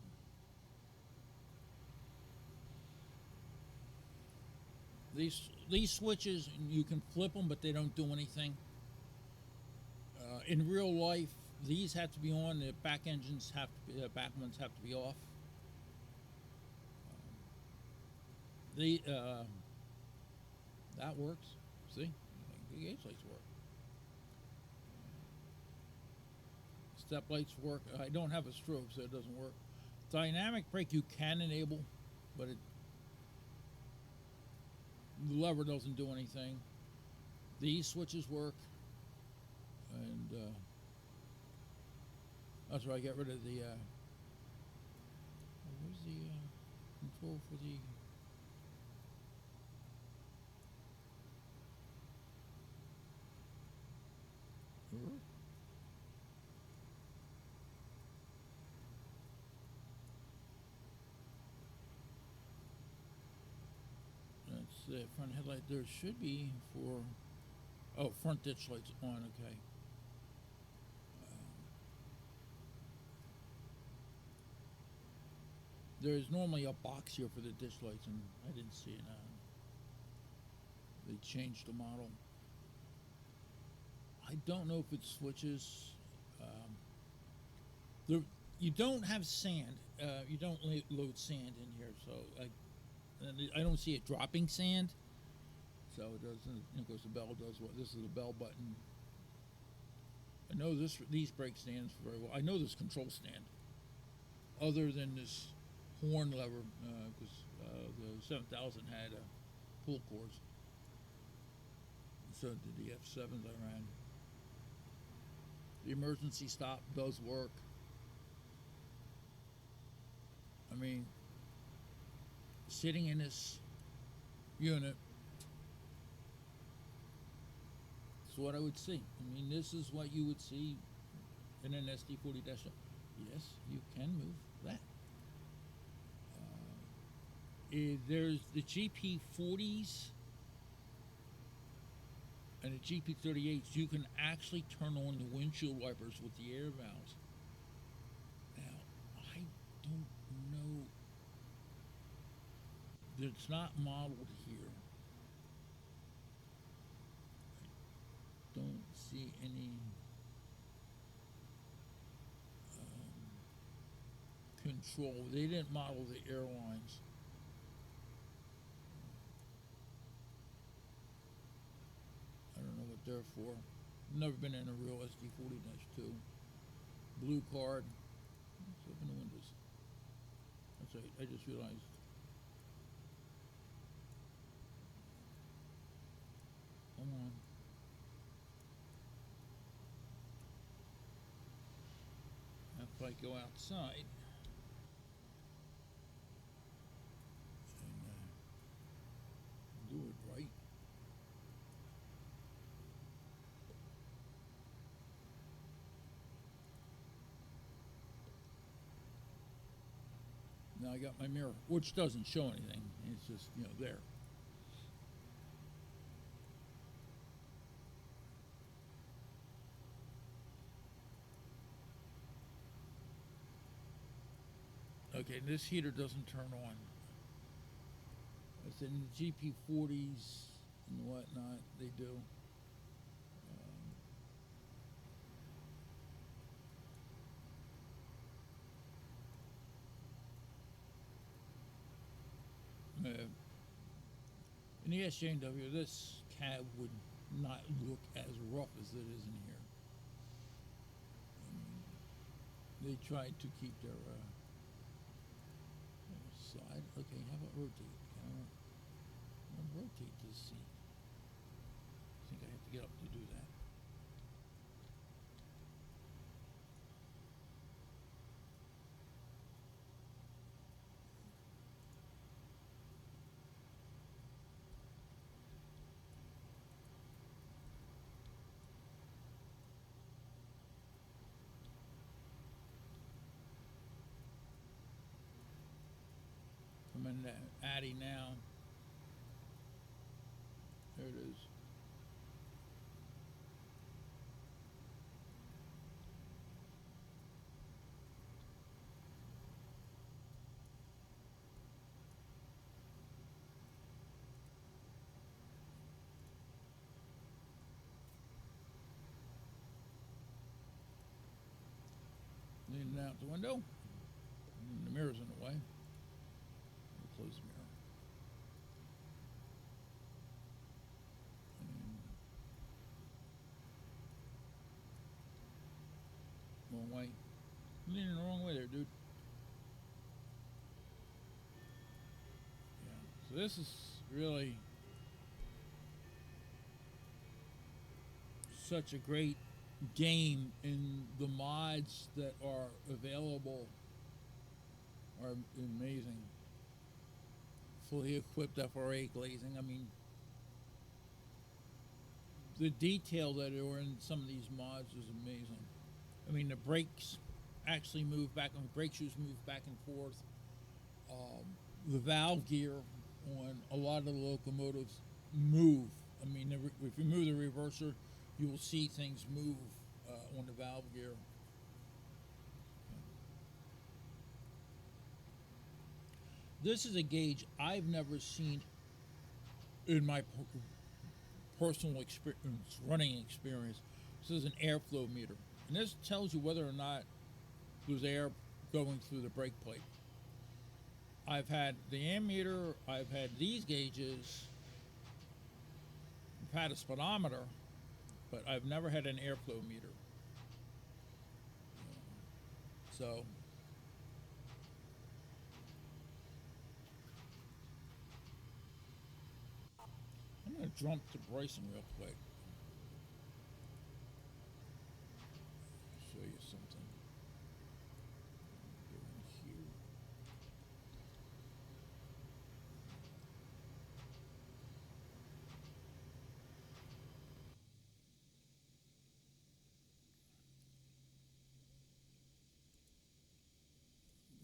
These switches you can flip them, but they don't do anything. In real life, these have to be on. The back engines have to be, the back ones have to be off. The That works. See, the gauge lights work. Step lights work. I don't have a strobe, so it doesn't work. Dynamic brake you can enable, but the lever doesn't do anything. These switches work, and that's why I get rid of the. Where's the control for the? That's the front headlight. There should be for. Oh, front ditch lights on. Okay. There's normally a box here for the ditch lights, and I didn't see it now. They changed the model. I don't know if it switches. There, you don't have sand. You don't load sand in here, so I don't see it dropping sand. So it doesn't. Of course, the bell does what. This is the bell button. I know these brake stands very well. I know this control stand. Other than this horn lever, because the 7000 had pull cords. So did the F7s I ran. The emergency stop does work. I mean, sitting in this unit, it's what I would see. I mean, this is what you would see in an SD40 dash. Yes, you can move that. There's the GP40s and the GP38s. You can actually turn on the windshield wipers with the air valves. Now, I don't know. It's not modeled here. I don't see any control. They didn't model the airlines. I don't know what they're for. Never been in a real SD40-2. Blue card. Let's open the windows. That's right. I just realized. Come on. If I go outside and do it right. Now I got my mirror, which doesn't show anything. It's just, there. Okay, this heater doesn't turn on. I said in the GP40s and whatnot, they do. In the SJW, this cab would not look as rough as it is in here. They tried to keep their side. Okay, how about rotate? rotate this seat. I think I have to get up to do that. I'm in the Addy now. There it is. Leaning out the window. The mirror's in the way. I'll close the mirror. And wrong way. Leaning the wrong way there, dude. Yeah. So this is really such a great game, and the mods that are available are amazing. Fully equipped FRA glazing. I mean, the detail that are in some of these mods is amazing. I mean, the brakes actually move back, and brake shoes move back and forth. The valve gear on a lot of the locomotives move. I mean, if you move the reverser, you will see things move on the valve gear. This is a gauge I've never seen in my personal experience, running experience. This is an airflow meter, and this tells you whether or not there's air going through the brake plate. I've had the ammeter, I've had these gauges, I've had a speedometer, but I've never had an airflow meter. So I'm going to jump to Bryson real quick. Show you something. Go in here.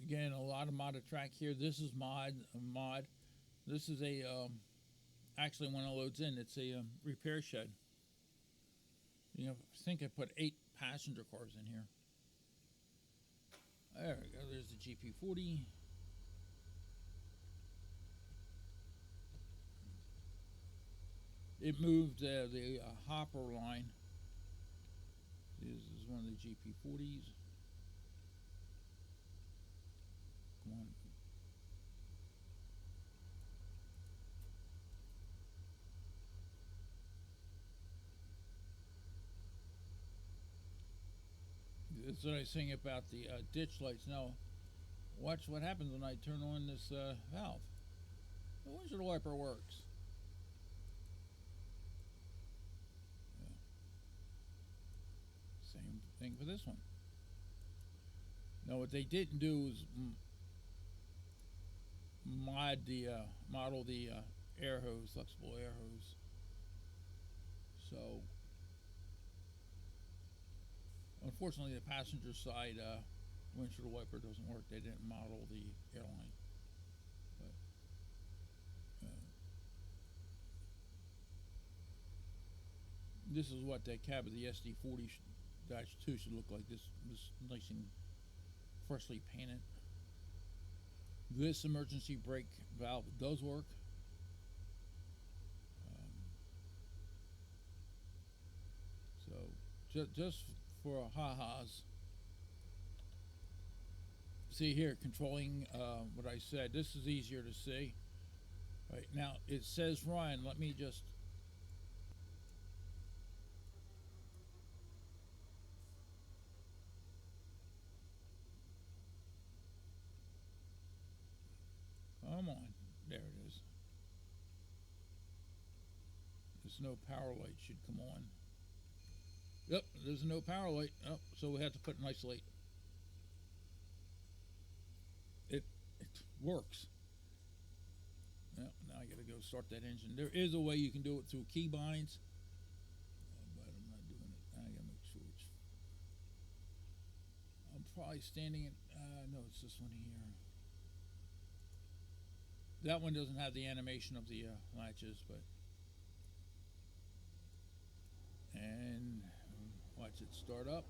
Again, a lot of modded track here. This is mod. This is a actually when it loads in, it's a repair shed. You know, I think I put 8 passenger cars in here. There we go. There's the GP40. It moved the hopper line. This is one of the GP40s. Come on. That's what I was saying about the ditch lights. Now, watch what happens when I turn on this valve. The windshield wiper works. Yeah. Same thing for this one. Now, what they didn't do is model the air hose, flexible air hose. So, unfortunately, the passenger side windshield wiper doesn't work. They didn't model the airline. But this is what the cab of the SD40-2 should look like. This nice and freshly painted. This emergency brake valve does work. So just for ha-has. See here, controlling what I said. This is easier to see. Right now it says run. Let me just. Come on. There it is. this no power light should come on. Yep, there's no power light. Oh, so we have to put an nice light. It works. Yep, now I gotta go start that engine. There is a way you can do it through keybinds, but I'm not doing it. I gotta make sure it's. I'm probably standing in. No, it's this one here. That one doesn't have the animation of the latches, but. And watch it start up.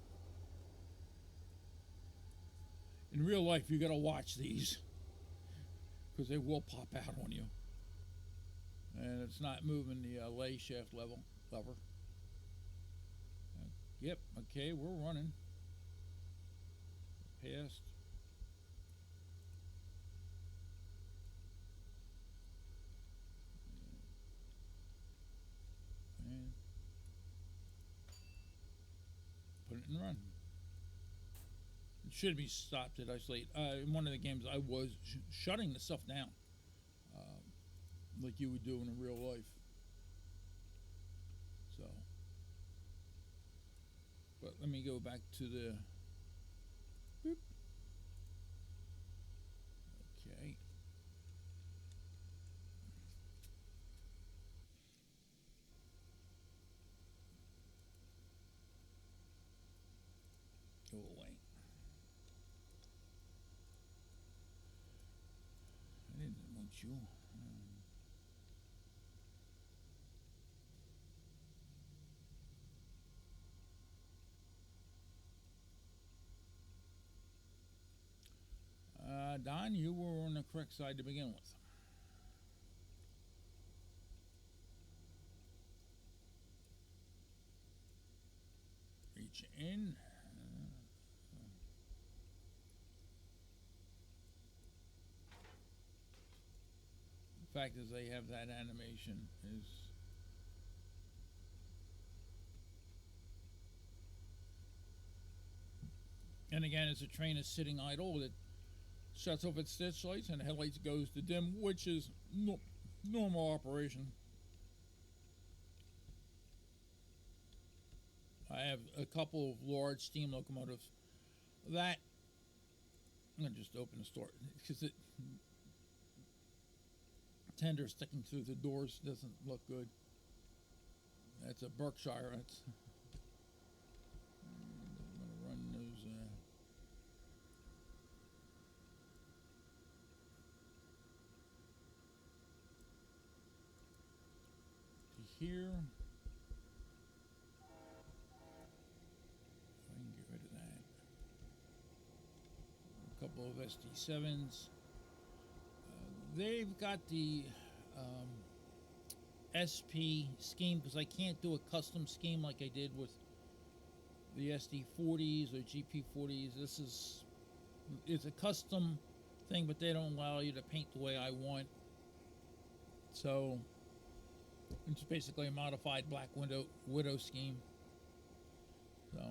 In real life, you gotta watch these because they will pop out on you. And it's not moving the lay shaft lever. Yep, okay, we're running. Past. And put it in run. It should be stopped at isolate. In one of the games, I was shutting the stuff down, like you would do in real life. So, but let me go back to the. Boop. Okay. Go away. I didn't want you. Don, you were on the correct side to begin with. Reach in. The fact is, they have that animation is. And again, as the train is sitting idle, it shuts off its stitch lights and the headlights goes to dim, which is normal operation. I have a couple of large steam locomotives that I'm gonna just open the door because the tender sticking through the doors doesn't look good. That's a Berkshire. That's I'm gonna run those. To here. I can get rid of that. A couple of SD7s. They've got the SP scheme because I can't do a custom scheme like I did with the SD40s or GP40s. It's a custom thing, but they don't allow you to paint the way I want. So it's basically a modified Black Widow scheme. So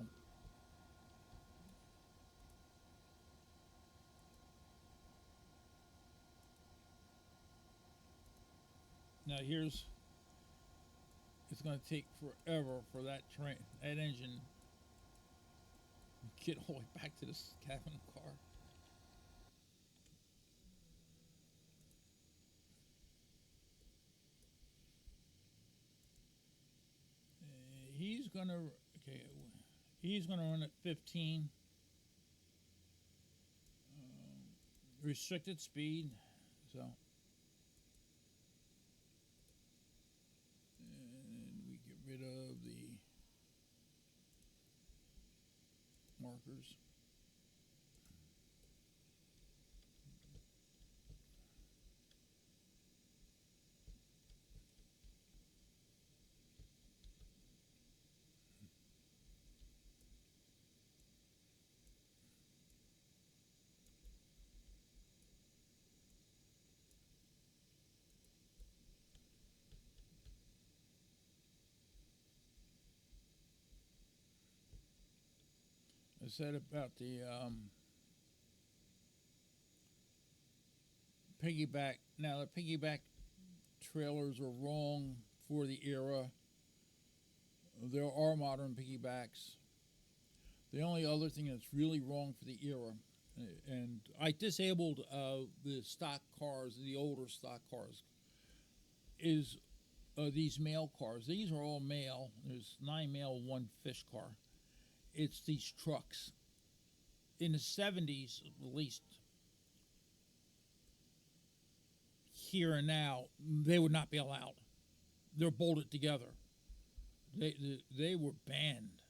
now it's going to take forever for that engine to get all the way back to this cabin car. He's gonna okay. He's gonna run at 15. Restricted speed. So. And we get rid of the markers. I said about the piggyback. Now, the piggyback trailers are wrong for the era. There are modern piggybacks. The only other thing that's really wrong for the era, and I disabled the stock cars, the older stock cars, is these male cars. These are all male. There's 9 male, 1 fish car. It's these trucks. In the 70s, at least here and now, they would not be allowed. They're bolted together. They were banned.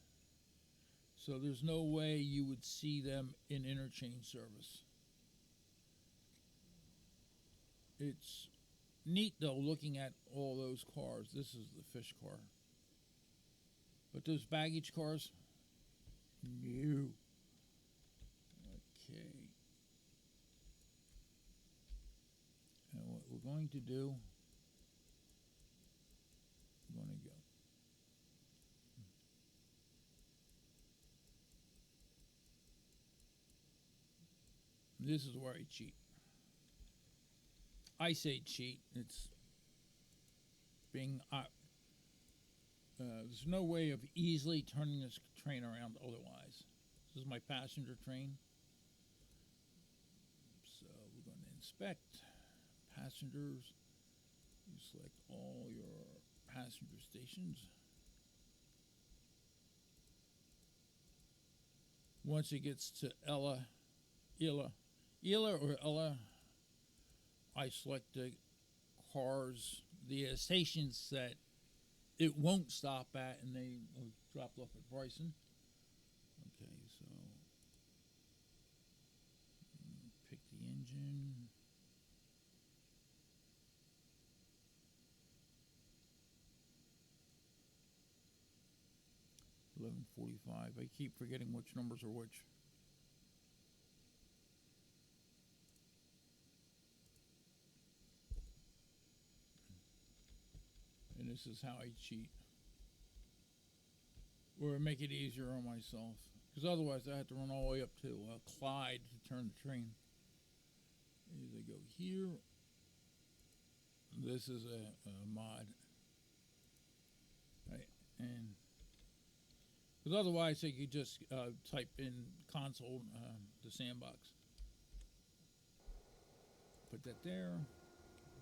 So there's no way you would see them in interchange service. It's neat though looking at all those cars. This is the fish car. But those baggage cars, no. Okay. And what we're going to do, we're going to go. This is where I cheat. I say cheat. It's being. There's no way of easily turning this train around otherwise. This is my passenger train. So we're going to inspect passengers. You select all your passenger stations. Once it gets to Ela or Ella, I select the cars, the stations that it won't stop at, and they dropped off at Bryson. Okay, so pick the engine. $11:45. I keep forgetting which numbers are which. And this is how I cheat. Or make it easier on myself. Because otherwise I have to run all the way up to Clyde to turn the train. Either go here. This is a mod. Right. And because otherwise I could just type in console the sandbox. Put that there.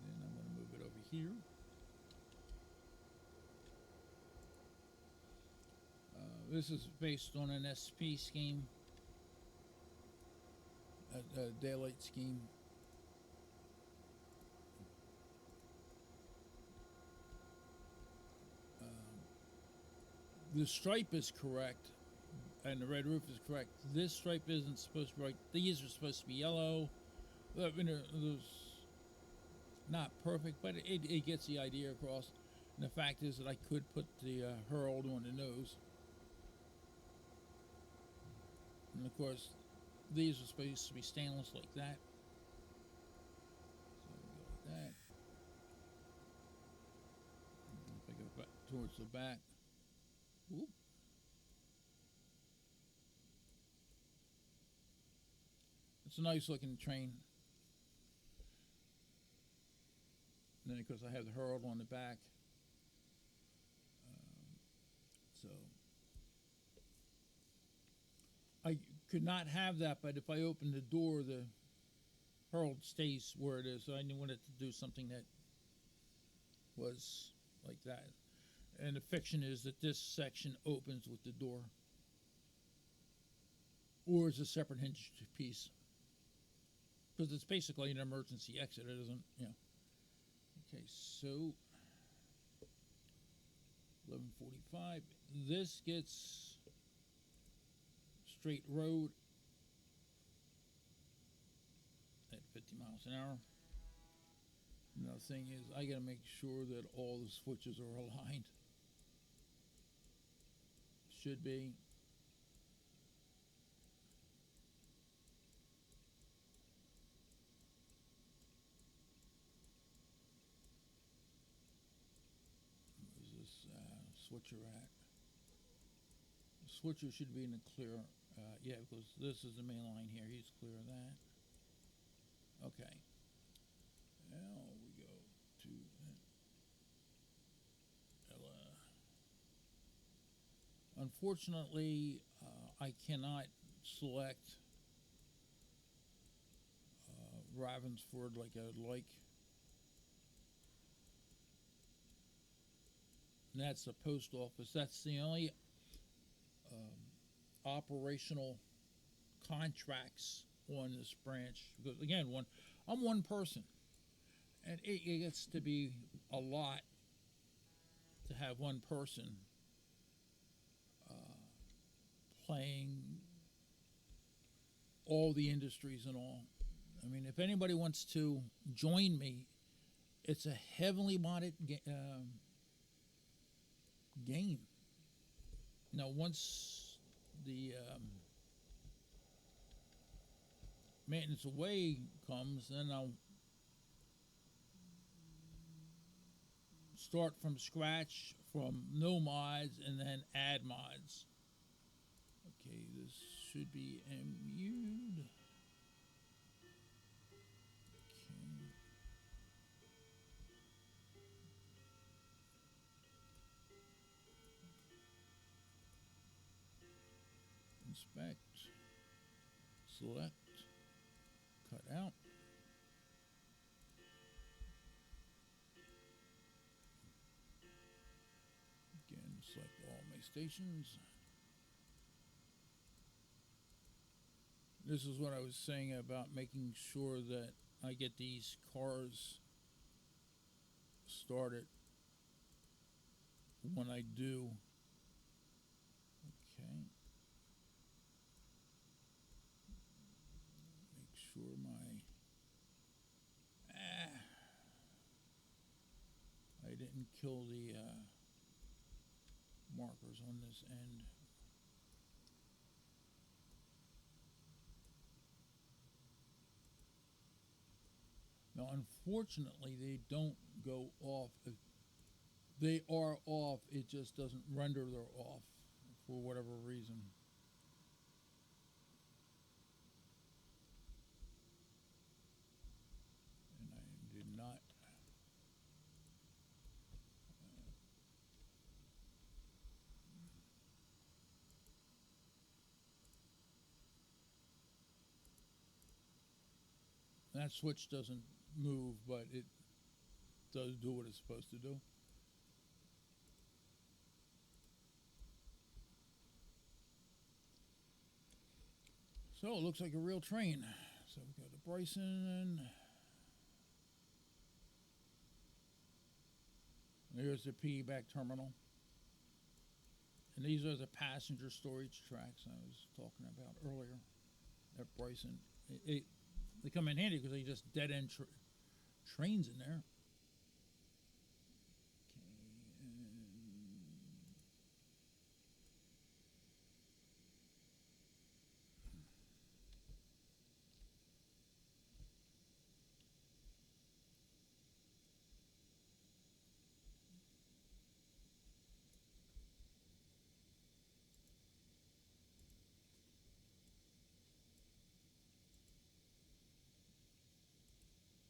Then I'm going to move it over here. This is based on an SP scheme, a daylight scheme. The stripe is correct, and the red roof is correct. This stripe isn't supposed to be right. These are supposed to be yellow. I mean, it's not perfect, but it gets the idea across. And the fact is that I could put the Herald on the nose. And of course, these are supposed to be stainless like that. So we go like that. And if I go back towards the back. Whoop. It's a nice looking train. And then of course I have the Herald on the back. So I could not have that, but if I open the door, the Herald stays where it is. So I wanted to do something that was like that. And the fiction is that this section opens with the door, or is a separate hinged piece, because it's basically an emergency exit. It isn't, you know. Okay, so 11:45. This gets straight road at 50 miles an hour. Another thing is I got to make sure that all the switches are aligned. Should be. Where's this switcher at? The switcher should be in the clear. Yeah, because this is the main line here. He's clear of that. Okay. Now we go to Ella. Unfortunately, I cannot select Ravensford like I would like. And that's the post office. That's the only operational contracts on this branch. Because again, I'm one person, and it gets to be a lot to have one person playing all the industries and all. I mean, if anybody wants to join me, it's a heavily modded game. Now, once the maintenance away comes, then I'll start from scratch from no mods and then add mods. Okay, this should be MU'd. Okay. Inspect, select, cut out. Again, select all my stations. This is what I was saying about making sure that I get these cars started when I do. Okay. Make sure my I didn't kill the markers on this end. Now, unfortunately, they don't go off. They are off. It just doesn't render they're off for whatever reason. And I did not. That switch doesn't move, but it does do what it's supposed to do. So it looks like a real train. So we go to Bryson. There's the piggyback terminal. And these are the passenger storage tracks I was talking about earlier at Bryson. They come in handy because they just dead end trains in there.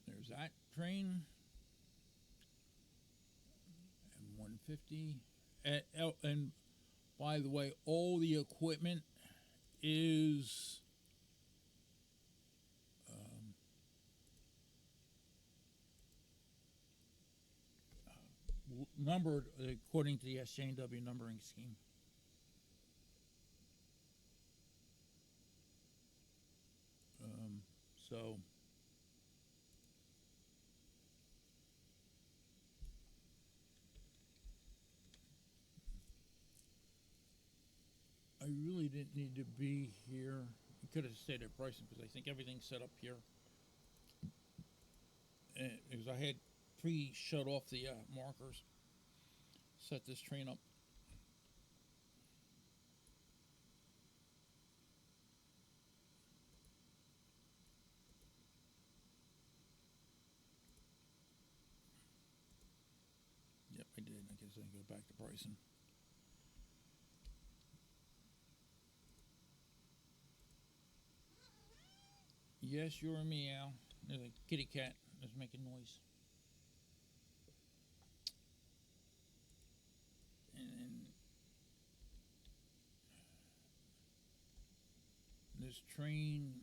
There's that train. And 150. And by the way, all the equipment is numbered according to the SJ&W numbering scheme. So I really didn't need to be here. I could have stayed at Bryson because I think everything's set up here. And because I had pre-shut off the markers, set this train up. Yep, I did. I guess I can go back to Bryson. Yes, you're a meow. There's a kitty cat that's making noise. And this train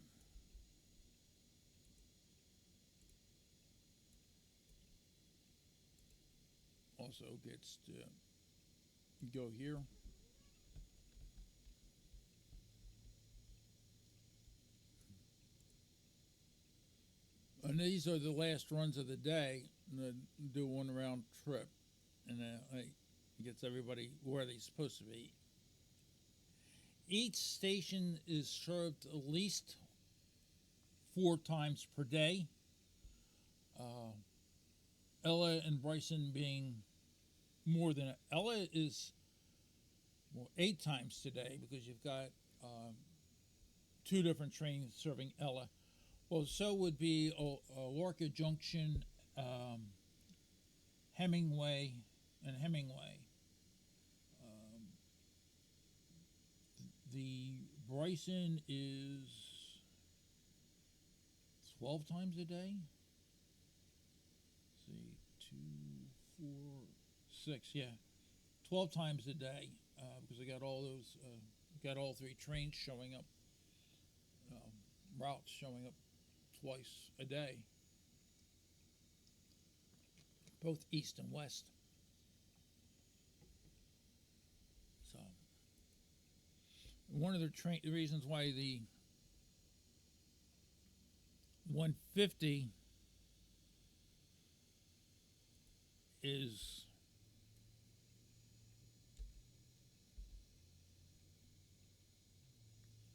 also gets to go here. And these are the last runs of the day. Do one round trip, and it gets everybody where they're supposed to be. Each station is served at least 4 times per day. Uh, Ella and Bryson being more than Ella is 8 times today because you've got uh, 2 different trains serving Ella. Well, so would be Lorca Junction, Hemingway, and Hemingway. Um, the Bryson is 12 times a day. Let's see, 2, 4, 6, yeah, 12 times a day because I got all those, got all 3 trains showing up, routes showing up twice a day, both east and west. So one of the reasons why the 150 is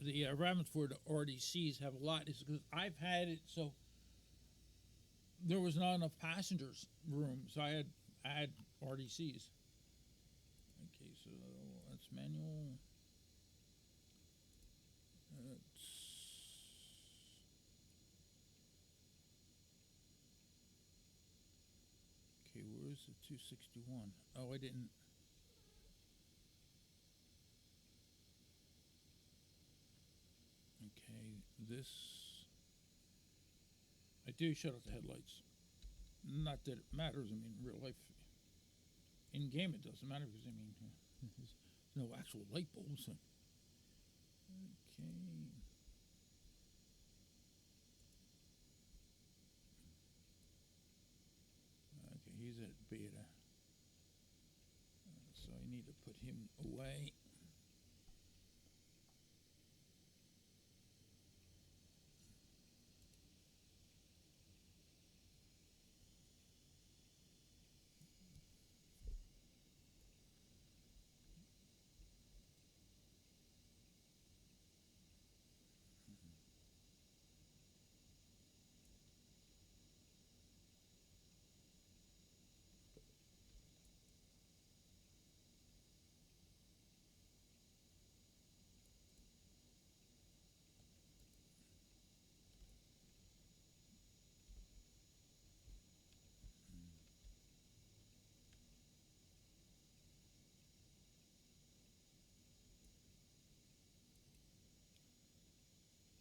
the Ravensford RDCs have a lot is because I've had it so there was not enough passengers room, so I had RDCs. Okay, so that's manual. That's okay. Where's the 261? Oh, I didn't. Okay, this. I do shut off the headlights. Not that it matters. I mean, in real life, in game, it doesn't matter because I mean, there's no actual light bulbs. Okay. Okay, he's at beta. So I need to put him away.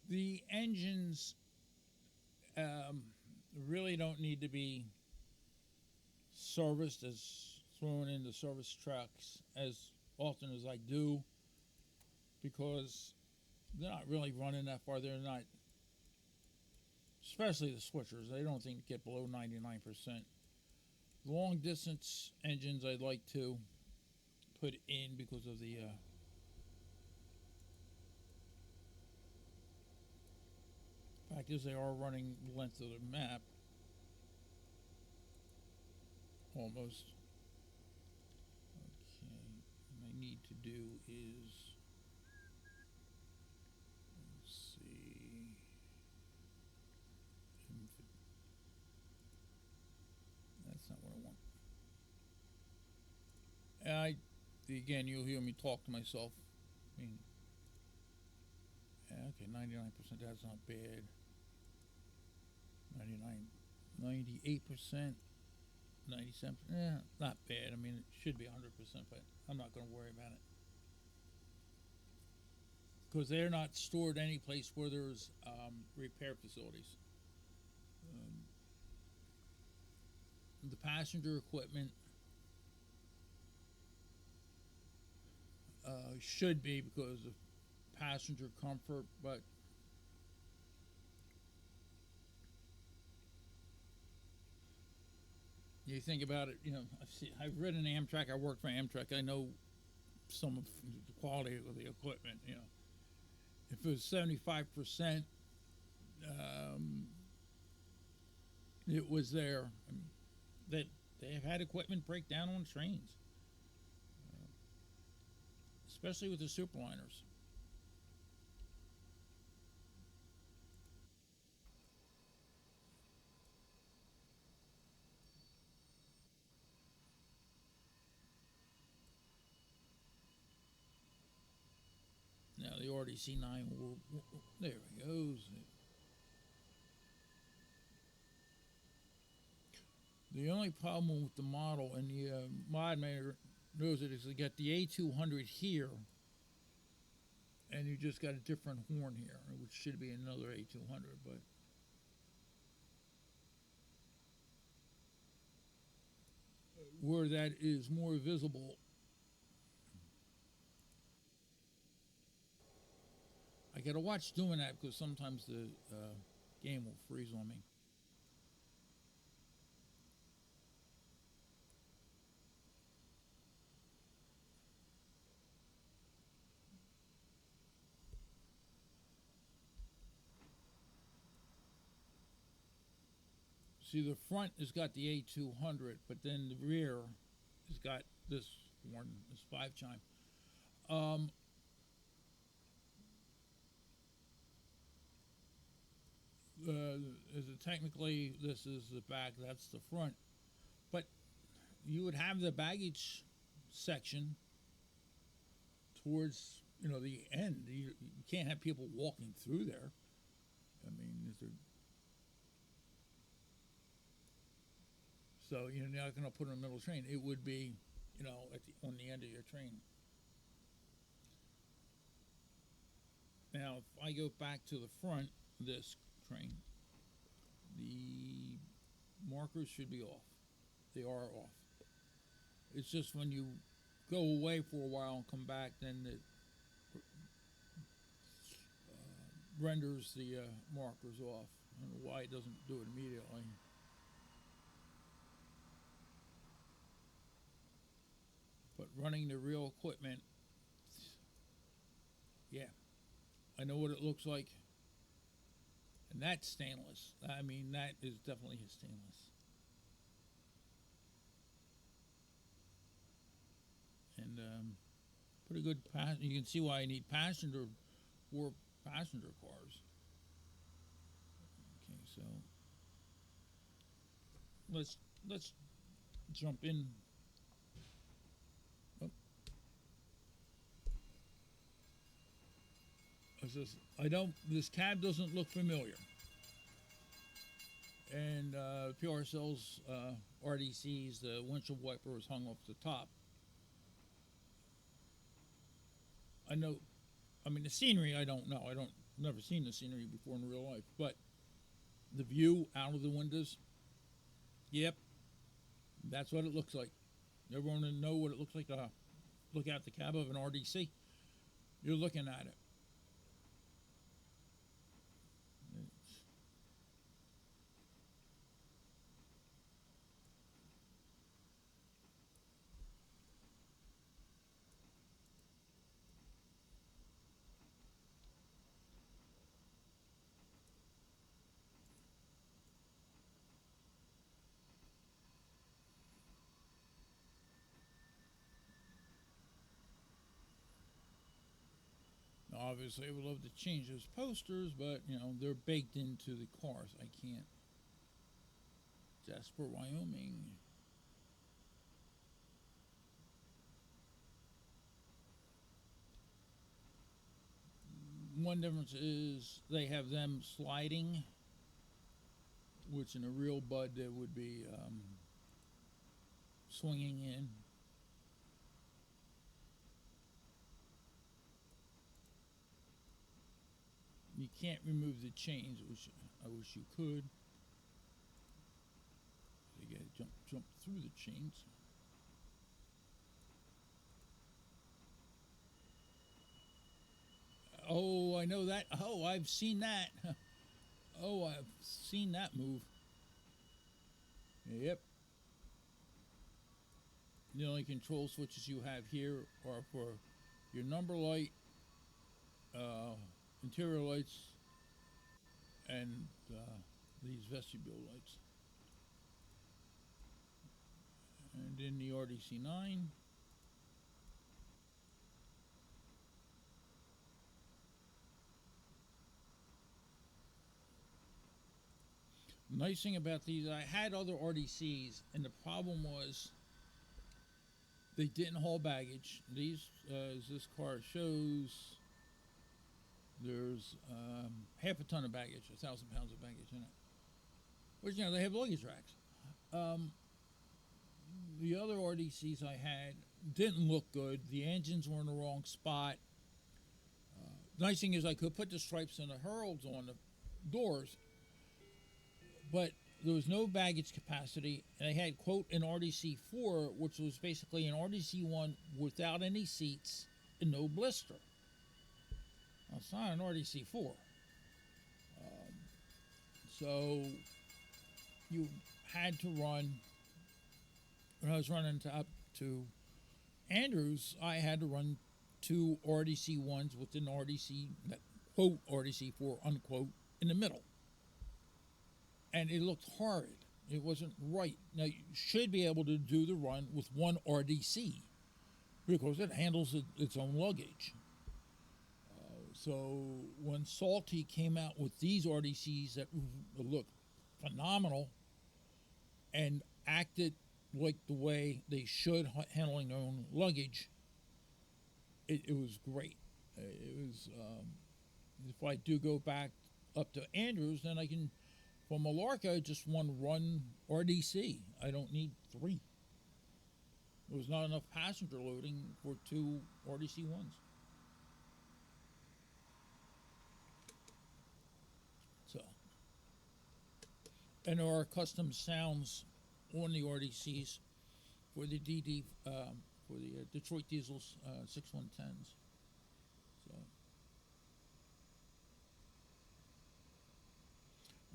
The engines really don't need to be serviced as thrown into service trucks as often as I do because they're not really running that far. They're not, especially the switchers. They don't think get below 99%. Long distance engines I'd like to put in because of the fact is they are running the length of the map almost. Okay, what I need to do is let's see. That's not what I want. Again, you'll hear me talk to myself. I mean, okay, 99%. That's not bad. 98%, 97%. Not bad. I mean, it should be 100%, but I'm not going to worry about it because they're not stored any place where there's repair facilities. The passenger equipment should be because of passenger comfort, but You think about it, I've ridden Amtrak. I worked for Amtrak. I know some of the quality of the equipment. If it was 75%, um, it was there. I mean, that they have had equipment break down on trains, especially with the superliners. Now the RDC-9, there it goes. The only problem with the model, and the mod maker knows it, is you got the A200 here, and you just got a different horn here, which should be another A200, but where that is more visible, I gotta watch doing that because sometimes the game will freeze on me. See, the front has got the A200, but then the rear has got this horn, this 5 chime. Um, is it technically this is the back, that's the front, but you would have the baggage section towards the end. You can't have people walking through there. I mean, is there, so you're not going to put it in the middle of the train. It would be, on the end of your train. Now, if I go back to the front of this train, the markers should be off. They are off. It's just when you go away for a while and come back, then it renders the markers off. I don't know why it doesn't do it immediately. But running the real equipment, yeah, I know what it looks like. And that's stainless. I mean, that is definitely his stainless. And pretty good. You can see why I need passenger, 4 passenger cars. Okay, so let's jump in. Oh, I don't. This cab doesn't look familiar. And PR sells RDCs. The windshield wiper was hung off the top. I know. I mean, the scenery. I don't know. I don't never seen the scenery before in real life. But the view out of the windows. Yep, that's what it looks like. You ever want to know what it looks like? Look out the cab of an RDC. You're looking at it. Obviously, I would love to change those posters, but they're baked into the cars. I can't. Jasper, Wyoming. One difference is they have them sliding, which in a real bud they would be swinging in. You can't remove the chains, which I wish you could. You gotta jump through the chains. Oh, I know that. Oh, I've seen that. Oh, I've seen that move. Yep. The only control switches you have here are for your number light, uh, interior lights, and these vestibule lights. And in the RDC9, nice thing about these, I had other RDCs, and the problem was they didn't haul baggage. These, as this car shows, there's half a ton of baggage, 1,000 pounds of baggage in it. Which, they have luggage racks. Um, the other RDCs I had didn't look good. The engines were in the wrong spot. Nice thing is I could put the stripes and the heralds on the doors, but there was no baggage capacity, and they had, quote, an RDC4, which was basically an RDC1 without any seats and no blister. Well, it's not an RDC4. So you had to run, when I was running up to Andrews, I had to run two RDC1s with an RDC, quote, RDC4, unquote, in the middle. And it looked horrid. It wasn't right. Now, you should be able to do the run with one RDC because it handles its own luggage. So when Salty came out with these RDCs that looked phenomenal and acted like the way they should handling their own luggage, it was great. It was, if I do go back up to Andrews, then I can, for Mallorca, just one run RDC. I don't need three. There was not enough passenger loading for two RDC1s. So, and there are custom sounds on the RDCs for the for the Detroit Diesels 6110s. So,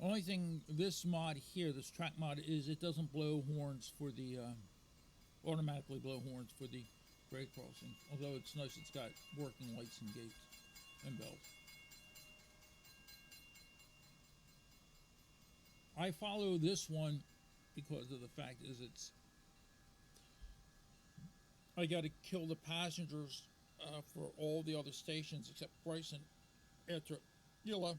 only thing this mod here, this track mod, is it doesn't blow horns for the automatically blow horns for the grade crossing. Although it's nice, it's got working lights and gates and bells. I follow this one because of the fact is I got to kill the passengers for all the other stations except Bryson after Yilla.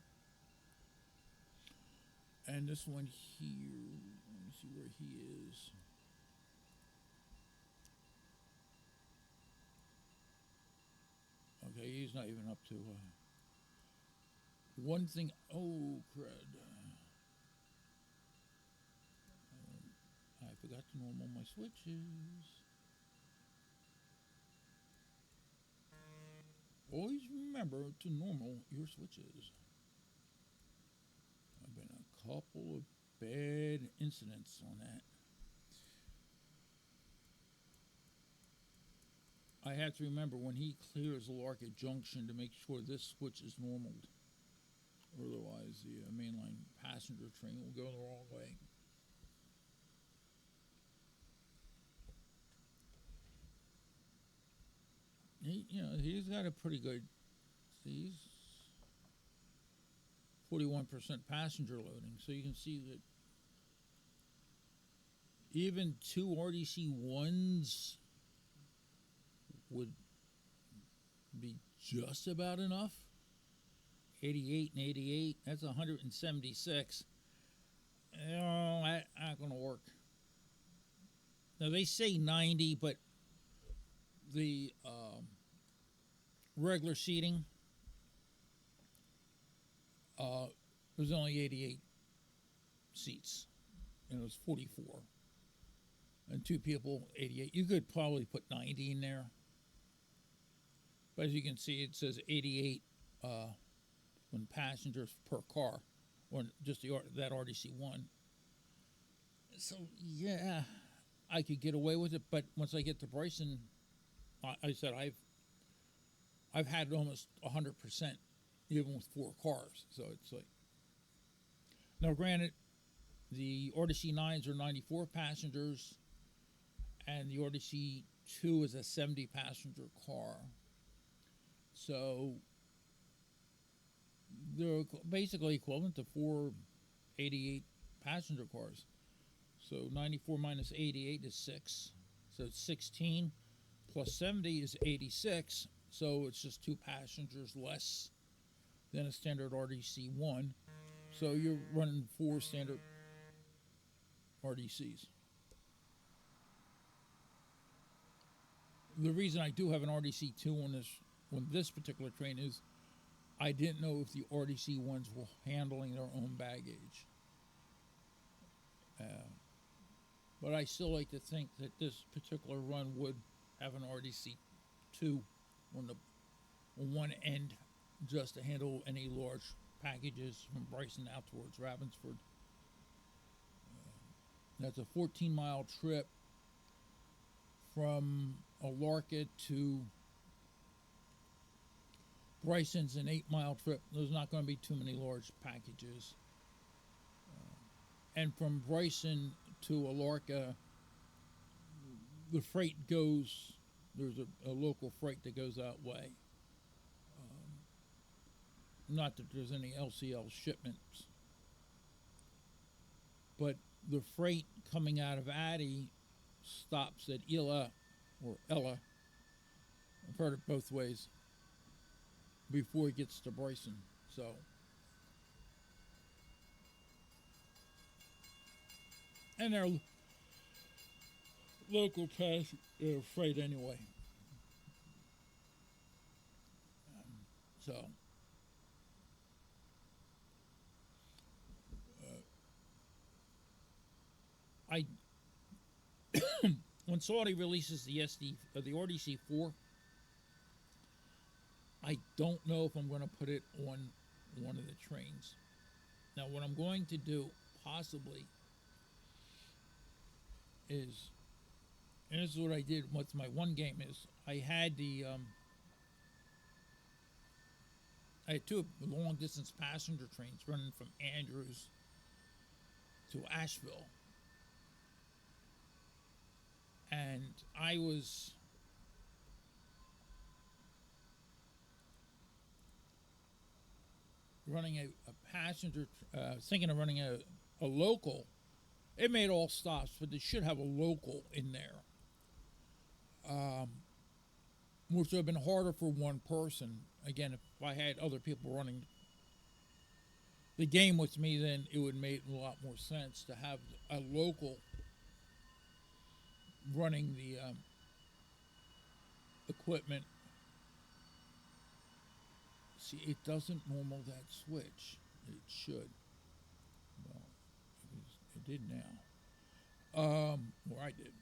And this one here, let me see where he is. Okay, he's not even up to one thing. Oh, crud. I forgot to normal my switches. Always remember to normal your switches. I've been a couple of bad incidents on that. I have to remember when he clears Lark at Junction to make sure this switch is normaled. Otherwise, the mainline passenger train will go the wrong way. He's got a pretty good. See, he's 41% passenger loading, so you can see that even two RDC ones would be just about enough. 88 and 88, that's 176. That not going to work. Now they say 90, but the regular seating, there's only 88 seats, and it was 44. And two people, 88. You could probably put 90 in there. But as you can see, it says 88 when passengers per car, or just that RDC1. So, yeah, I could get away with it, but once I get to Bryson, I said I've had almost 100%, even with 4 cars. So it's like, now granted, the RDC 9s are 94 passengers, and the RDC 2 is a 70 passenger car. So they're basically equivalent to 488 passenger cars. So 94 minus 88 is 6. So 16 plus 70 is 86. So it's just 2 passengers less than a standard RDC 1. So you're running 4 standard RDCs. The reason I do have an RDC 2 on this particular train is I didn't know if the RDC 1s were handling their own baggage. But I still like to think that this particular run would have an RDC 2 on one end just to handle any large packages from Bryson out towards Ravensford. That's a 14-mile trip from Alarka to Bryson's an 8-mile trip. There's not going to be too many large packages. And from Bryson to Alarka, the freight goes, there's a local freight that goes that way. Not that there's any LCL shipments. But the freight coming out of Addy stops at Ella, or Ella, I've heard it both ways, before it gets to Bryson. So and they're local freight anyway. So I when Saudi releases the the RDC4, I don't know if I'm going to put it on one of the trains. Now, what I'm going to do possibly is, and this is what I did with my one game, is I had I had 2 long distance passenger trains running from Andrews to Asheville. And I was running a passenger, thinking of running a local. It made all stops, but they should have a local in there. Which would have been harder for one person. Again, if I had other people running the game with me, then it would make a lot more sense to have a local running the equipment. See, it doesn't normal that switch. It should. Well, it did now. Or I did.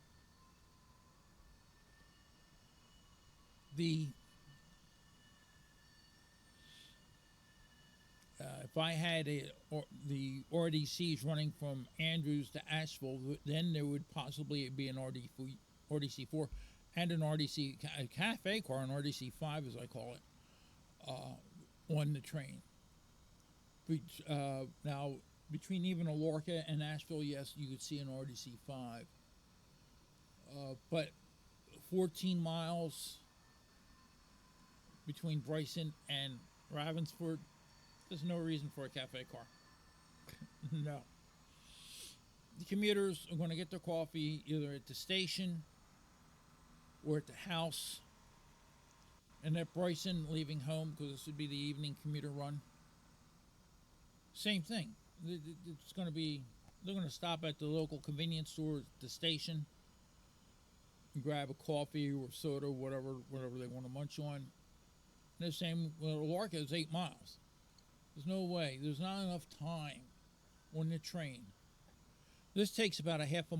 If I had the RDCs running from Andrews to Asheville, then there would possibly be an RDC4 and an RDC, a cafe car, an RDC5 as I call it, on the train. Now, between even Alarka and Asheville, yes, you could see an RDC5. But 14 miles between Bryson and Ravensford, there's no reason for a cafe car. No. The commuters are going to get their coffee either at the station or at the house. And at Bryson, leaving home, because this would be the evening commuter run. Same thing. It's going to be, they're going to stop at the local convenience store at the station and grab a coffee or soda, whatever they want to munch on. And the same, Alarka is 8 miles. There's no way. There's not enough time on the train. This takes about a half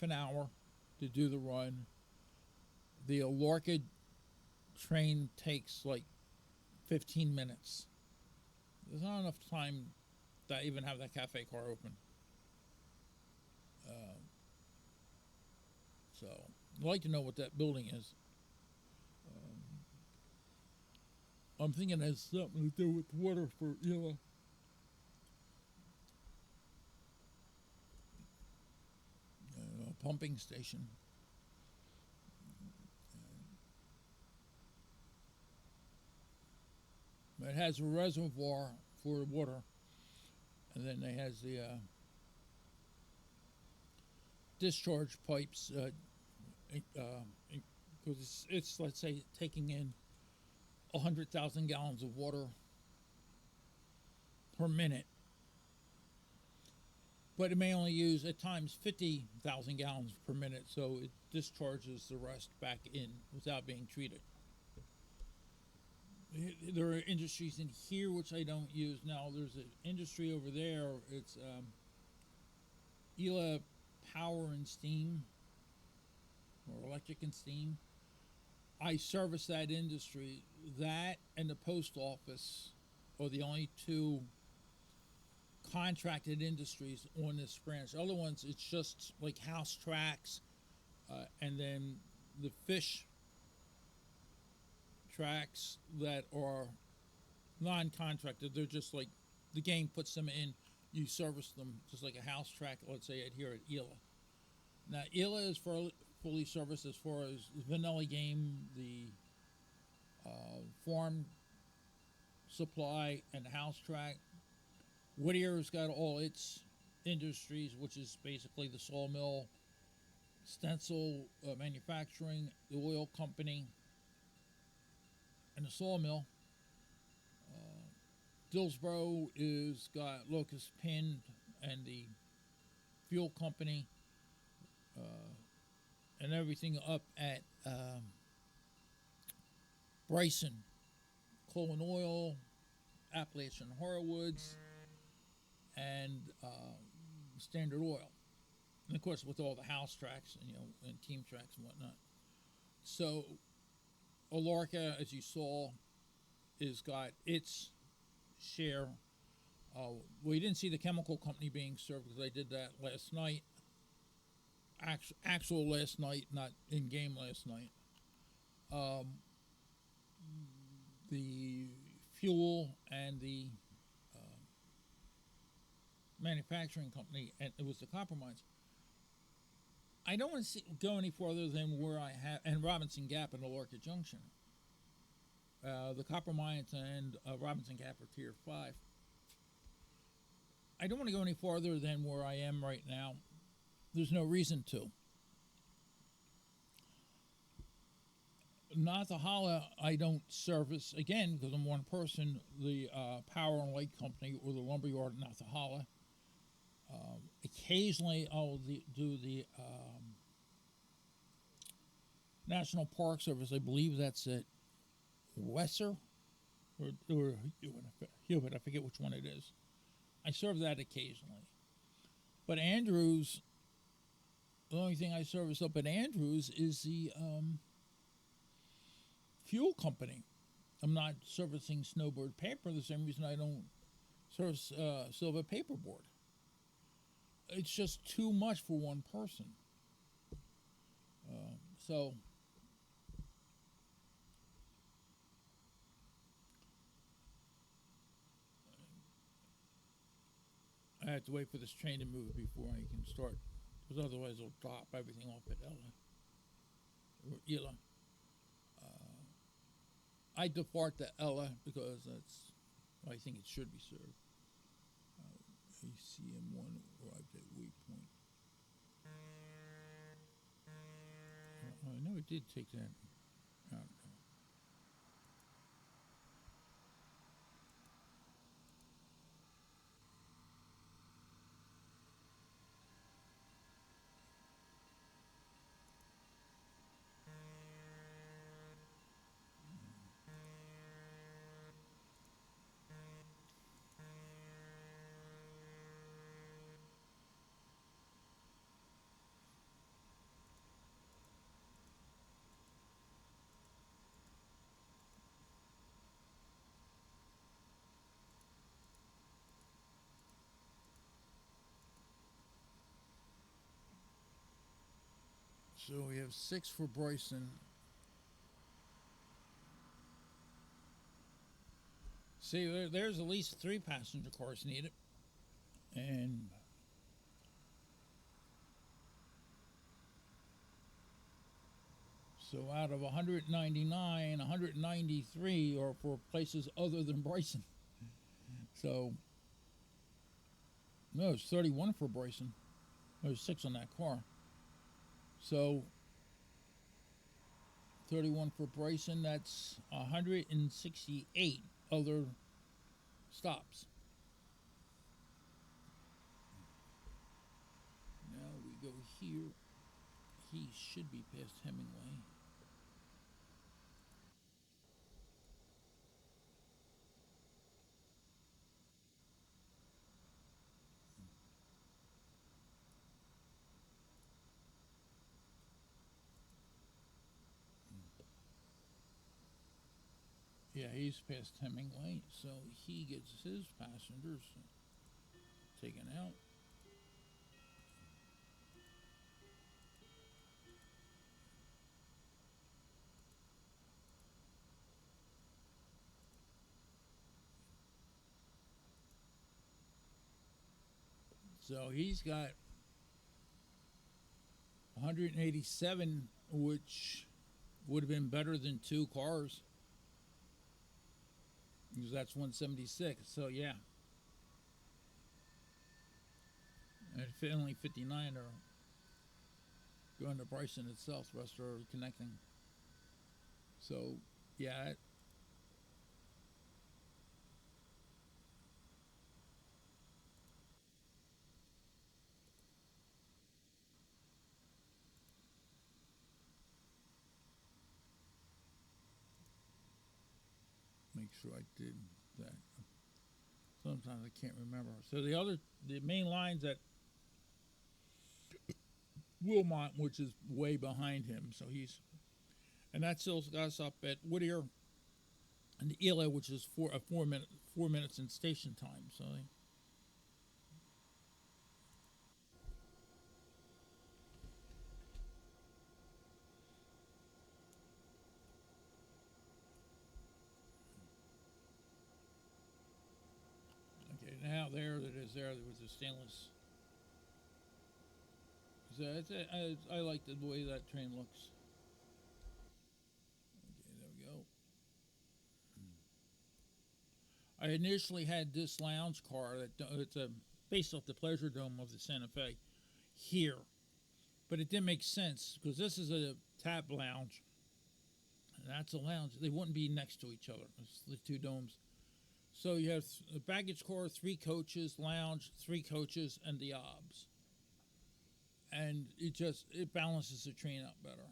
an hour to do the run. The Alarka train takes like 15 minutes. There's not enough time to even have that cafe car open. So I'd like to know what that building is. I'm thinking it has something to do with water for, a pumping station. It has a reservoir for the water, and then it has the discharge pipes. Because it's, let's say, taking in 100,000 gallons of water per minute, but it may only use at times 50,000 gallons per minute, so it discharges the rest back in without being treated. There are industries in here which I don't use now. There's an industry over there. It's ELA Power and Steam, or Electric and Steam. I service that industry. That and the post office are the only two contracted industries on this branch. Other ones, it's just like house tracks, and then the fish tracks that are non-contracted. They're just like the game puts them in. You service them just like a house track. Let's say here at ELA. Now ELA is fully serviced as far as vanilla game, the farm supply, and the house track. Whittier's got all its industries, which is basically the sawmill, stencil manufacturing, the oil company, and the sawmill. Dillsboro is got Locust Pin and the fuel company, and everything up at Bryson, coal and oil, Appalachian Horrowoods, and Standard Oil, and of course with all the house tracks and and team tracks and whatnot. So Alarka, as you saw, is got its share. We didn't see the chemical company being served because I did that last night. Actual last night, not in game last night. The fuel and the manufacturing company, and it was the copper mines. I don't want to go any further than where I have, and Robinson Gap and Alarka Junction. The copper mines and Robinson Gap are tier 5. I don't want to go any farther than where I am right now. There's no reason to. Nathahala, I don't service, again, because I'm one person, the Power and Light Company or the Lumberyard in Nathahala. Occasionally, I'll do the National Park Service. I believe that's at Wesser or Hewitt. I forget which one it is. I serve that occasionally. But Andrews, the only thing I service up at Andrews is the fuel company. I'm not servicing Snowbird Paper the same reason I don't service Silver Paperboard. It's just too much for one person. So I have to wait for this train to move before I can start, because otherwise I'll drop everything off at Ella or Ela. I depart to Ella because that's how I think it should be served. ACM1 arrived at waypoint. I know it did take that out. So we have 6 for Bryson. See, there's at least 3 passenger cars needed. And So out of 199, 193 are for places other than Bryson. So no, it's 31 for Bryson. There's 6 on that car. So 31 for Bryson, that's 168 other stops. Now we go here. He should be past Hemingway. Yeah, he's past Hemingway, so he gets his passengers taken out. So he's got 187, which would have been better than 2 cars, because that's 176. So yeah, and only 59 are going to Bryson itself. The rest are connecting. So yeah, make sure I did that. Sometimes I can't remember. So the main lines at Wilmot, which is way behind him. So and that still got us up at Whittier and Ela, which is 4 minutes in station time. So okay, now there it is. There was the stainless. So I like the way that train looks. Okay, there we go. I initially had this lounge car that it's based off the Pleasure Dome of the Santa Fe here, but it didn't make sense because this is a tap lounge and that's a lounge. They wouldn't be next to each other. It's the 2 domes. So you have a baggage car, 3 coaches, lounge, 3 coaches, and the obs, and it balances the train out better.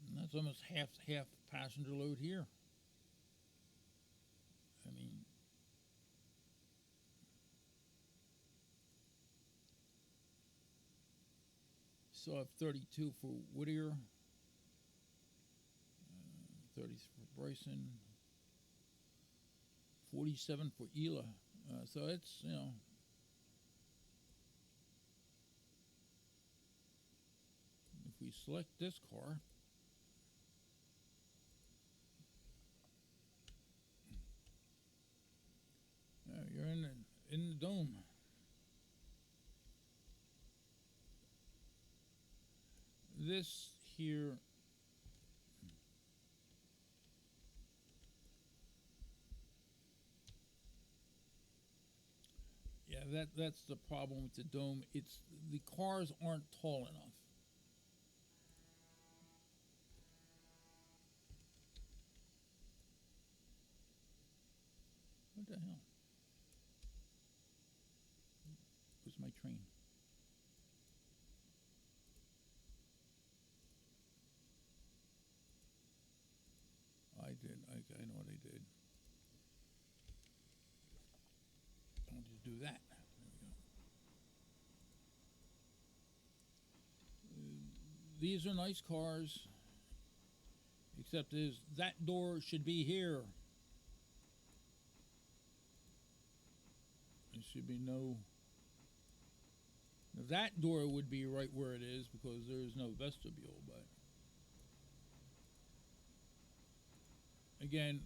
And that's almost half passenger load here. I mean, so I have 32 for Whittier, 30 for Bryson, 47 for Ela. So it's, if we select this car, you're in the dome. This here, yeah, that's the problem with the dome. It's the cars aren't tall enough. What the hell? Where's my train? I did. I know what I did. I'll just do that. There we go. These are nice cars, except that door should be here. There should be no. That door would be right where it is because there is no vestibule. But again,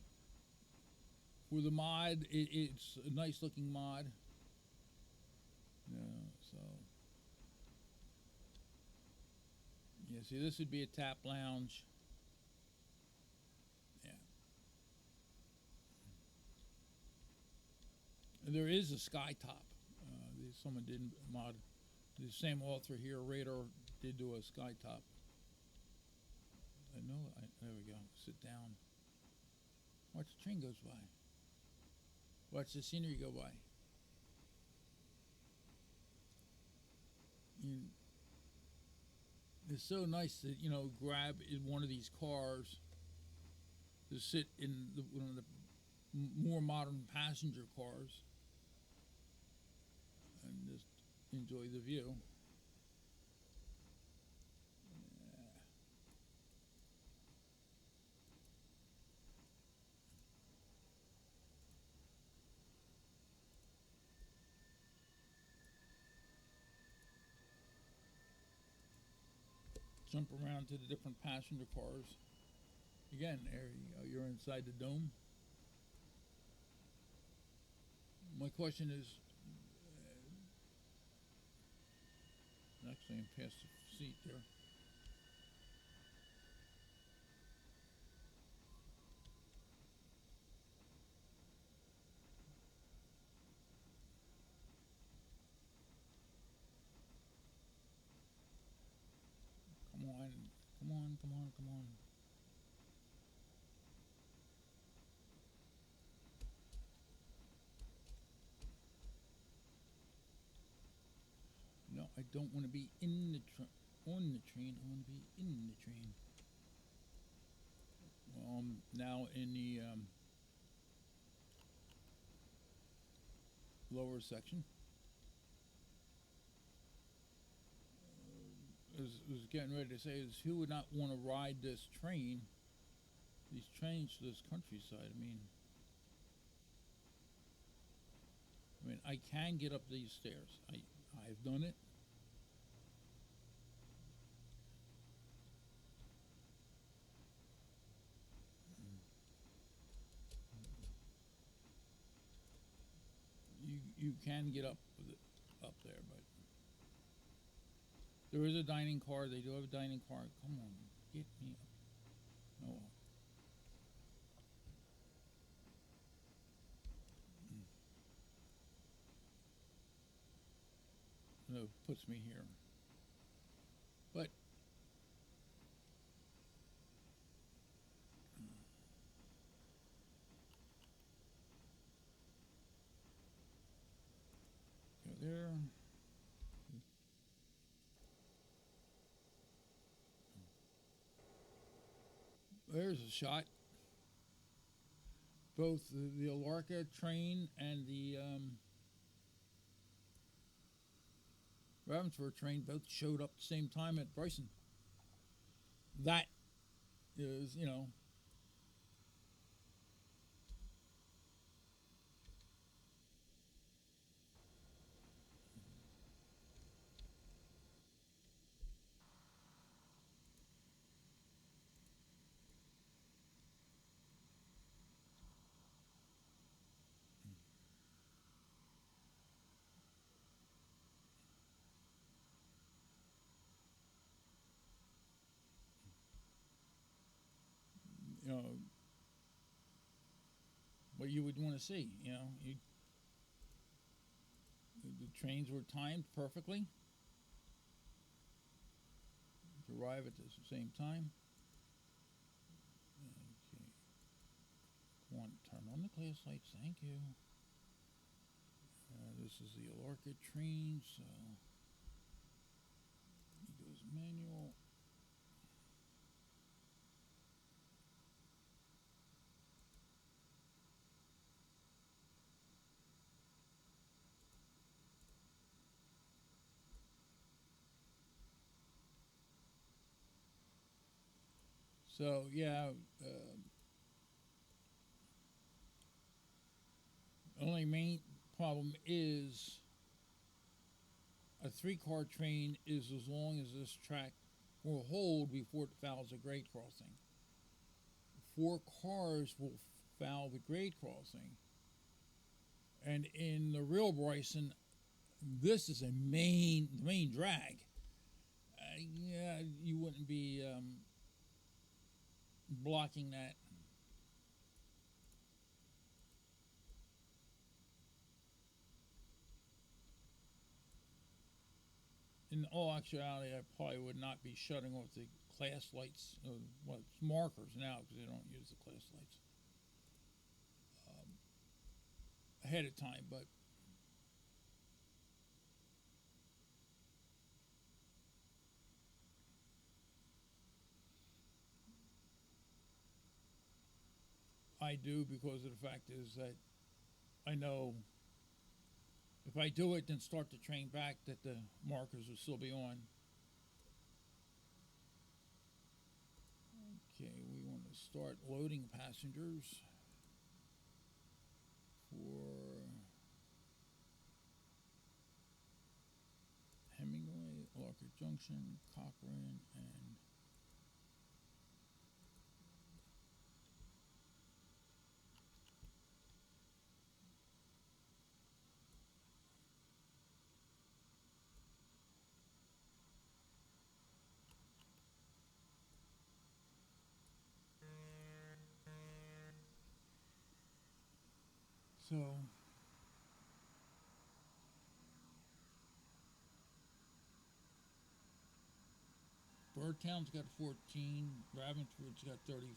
for the mod, it's a nice looking mod. Yeah, so Yeah, see, this would be a tap lounge. Yeah. There is a sky top. Someone did mod. The same author here, Radar, did do a sky top. There we go. Sit down. Watch the train goes by. Watch the scenery go by. It's so nice to grab in one of these cars to sit in one of the more modern passenger cars and just enjoy the view. Jump around to the different passenger cars. Again, there you go. You're inside the dome. My question is, actually, I'm past the seat there. Come on, come on, come on, come on. No, I don't want to be in the on the train. I want to be in the train. Well, I'm now in the lower section. Was getting ready to say is who would not want to ride this train, these trains to this countryside? I can get up these stairs. I've done it. You can get up there, but there is a dining car. They do have a dining car. Come on, get me up. Oh. No, it puts me here. But go there. There's a shot. Both the Alarka train and the Ravensburg train both showed up at the same time at Bryson. That is, you know what you would want to see. The trains were timed perfectly to arrive at the same time. Okay. Come on, turn on the class lights. Thank you. This is the Alarka train, so he goes manual. So yeah, only main problem is a 3-car train is as long as this track will hold before it fouls a grade crossing. 4 cars will foul the grade crossing. And in the real Bryson, this is the main drag. yeah, you wouldn't be blocking that. In all actuality, I probably would not be shutting off the class lights, well, it's markers now because they don't use the class lights ahead of time. But I do because of the fact is that I know if I do it, then start the train back, that the markers will still be on. Okay, we want to start loading passengers for Hemingway, Larker Junction, Cochrane, and so Birdtown's got 14, Ravenswood's got 34,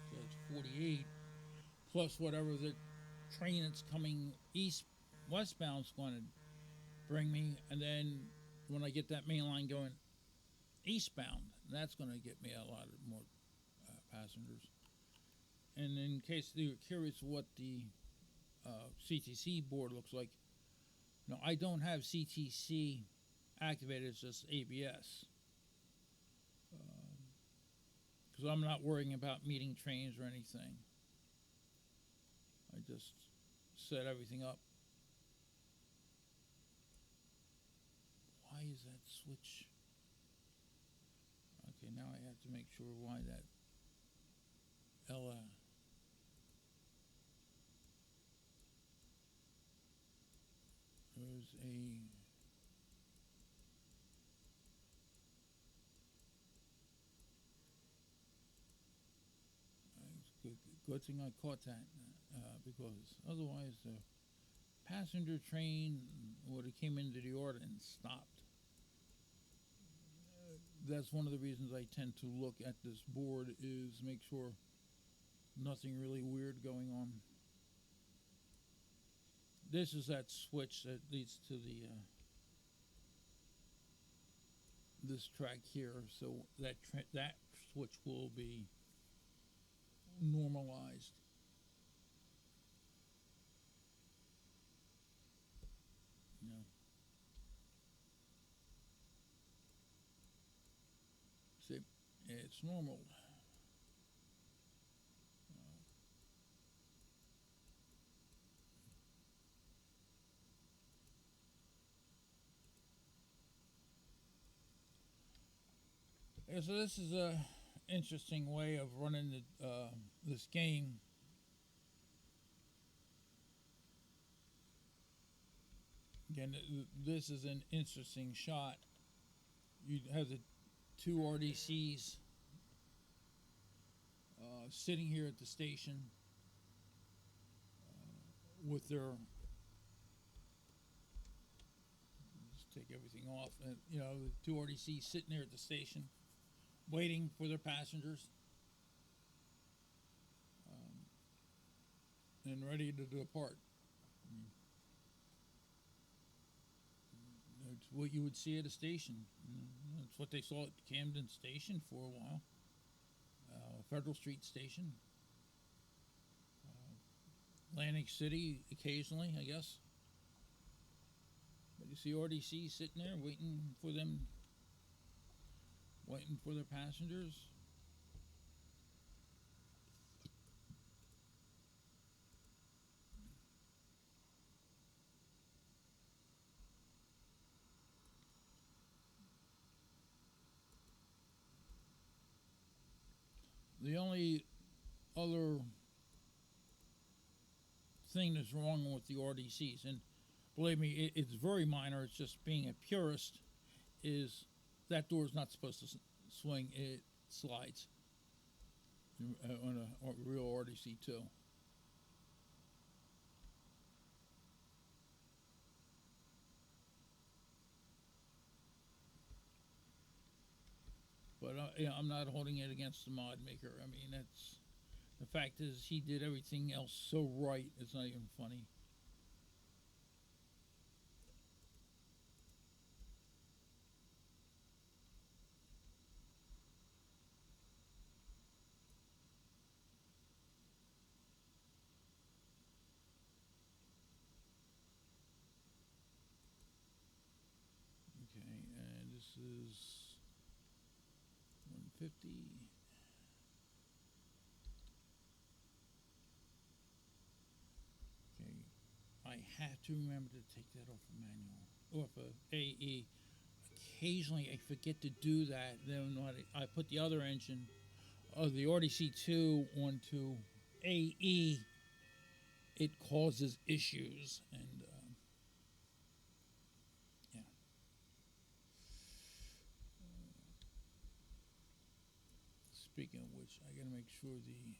so that's 48, plus whatever the train that's coming westbound's going to bring me, and then when I get that main line going eastbound, that's going to get me a lot of more passengers. And in case you're curious what the CTC board looks like, no, I don't have CTC activated, it's just ABS. Because I'm not worrying about meeting trains or anything. I just set everything up. Why is that switch? Okay, now I have to make sure why that Ella. There's a. Good thing I caught that because otherwise the passenger train would have came into the order and stopped. That's one of the reasons I tend to look at this board is make sure nothing really weird going on. This is that switch that leads to the this track here, so that switch will be normalized. You know, see, it's normal. Yeah, so this is a interesting way of running this game. Again, this is an interesting shot. You have the two RDCs sitting here at the station with their. Just take everything off. And, the two RDCs sitting there at the station waiting for their passengers and ready to depart. It's what you would see at a station. That's what they saw at Camden Station for a while. Federal Street Station. Atlantic City occasionally, I guess. But you see RDC sitting there waiting for their passengers. The only other thing that's wrong with the RDCs, and believe me, it's very minor, it's just being a purist, is that door is not supposed to swing. It slides on a real RDC too. But I'm not holding it against the mod maker. I mean, that's the fact is he did everything else so right. It's not even funny. Okay, and this is 150. Okay, I have to remember to take that off of manual, off of AE. Occasionally, I forget to do that. Then when I put the other engine of the RDC2 onto AE, it causes issues. And yeah. Speaking of which, I gotta make sure the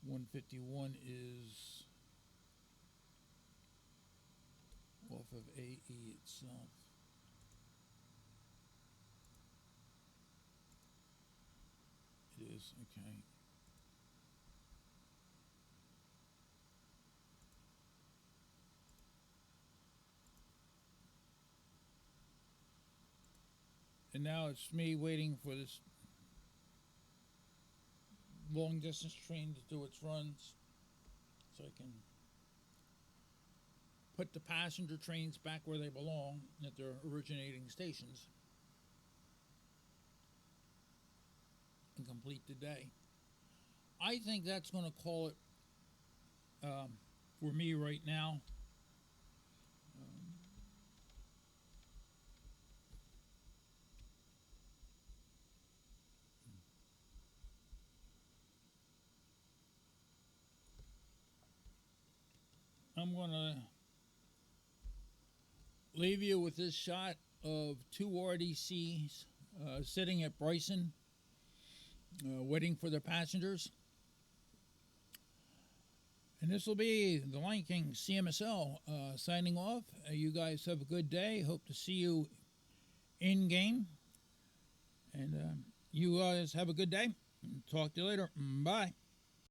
151 is off of AE itself. It is, okay. And now it's me waiting for this long distance train to do its runs so I can put the passenger trains back where they belong at their originating stations and complete the day. I think that's going to call it for me right now. I'm going to leave you with this shot of two RDCs sitting at Bryson, waiting for their passengers. And this will be the Lion King CMSL signing off. You guys have a good day. Hope to see you in game. And you guys have a good day. Talk to you later. Bye.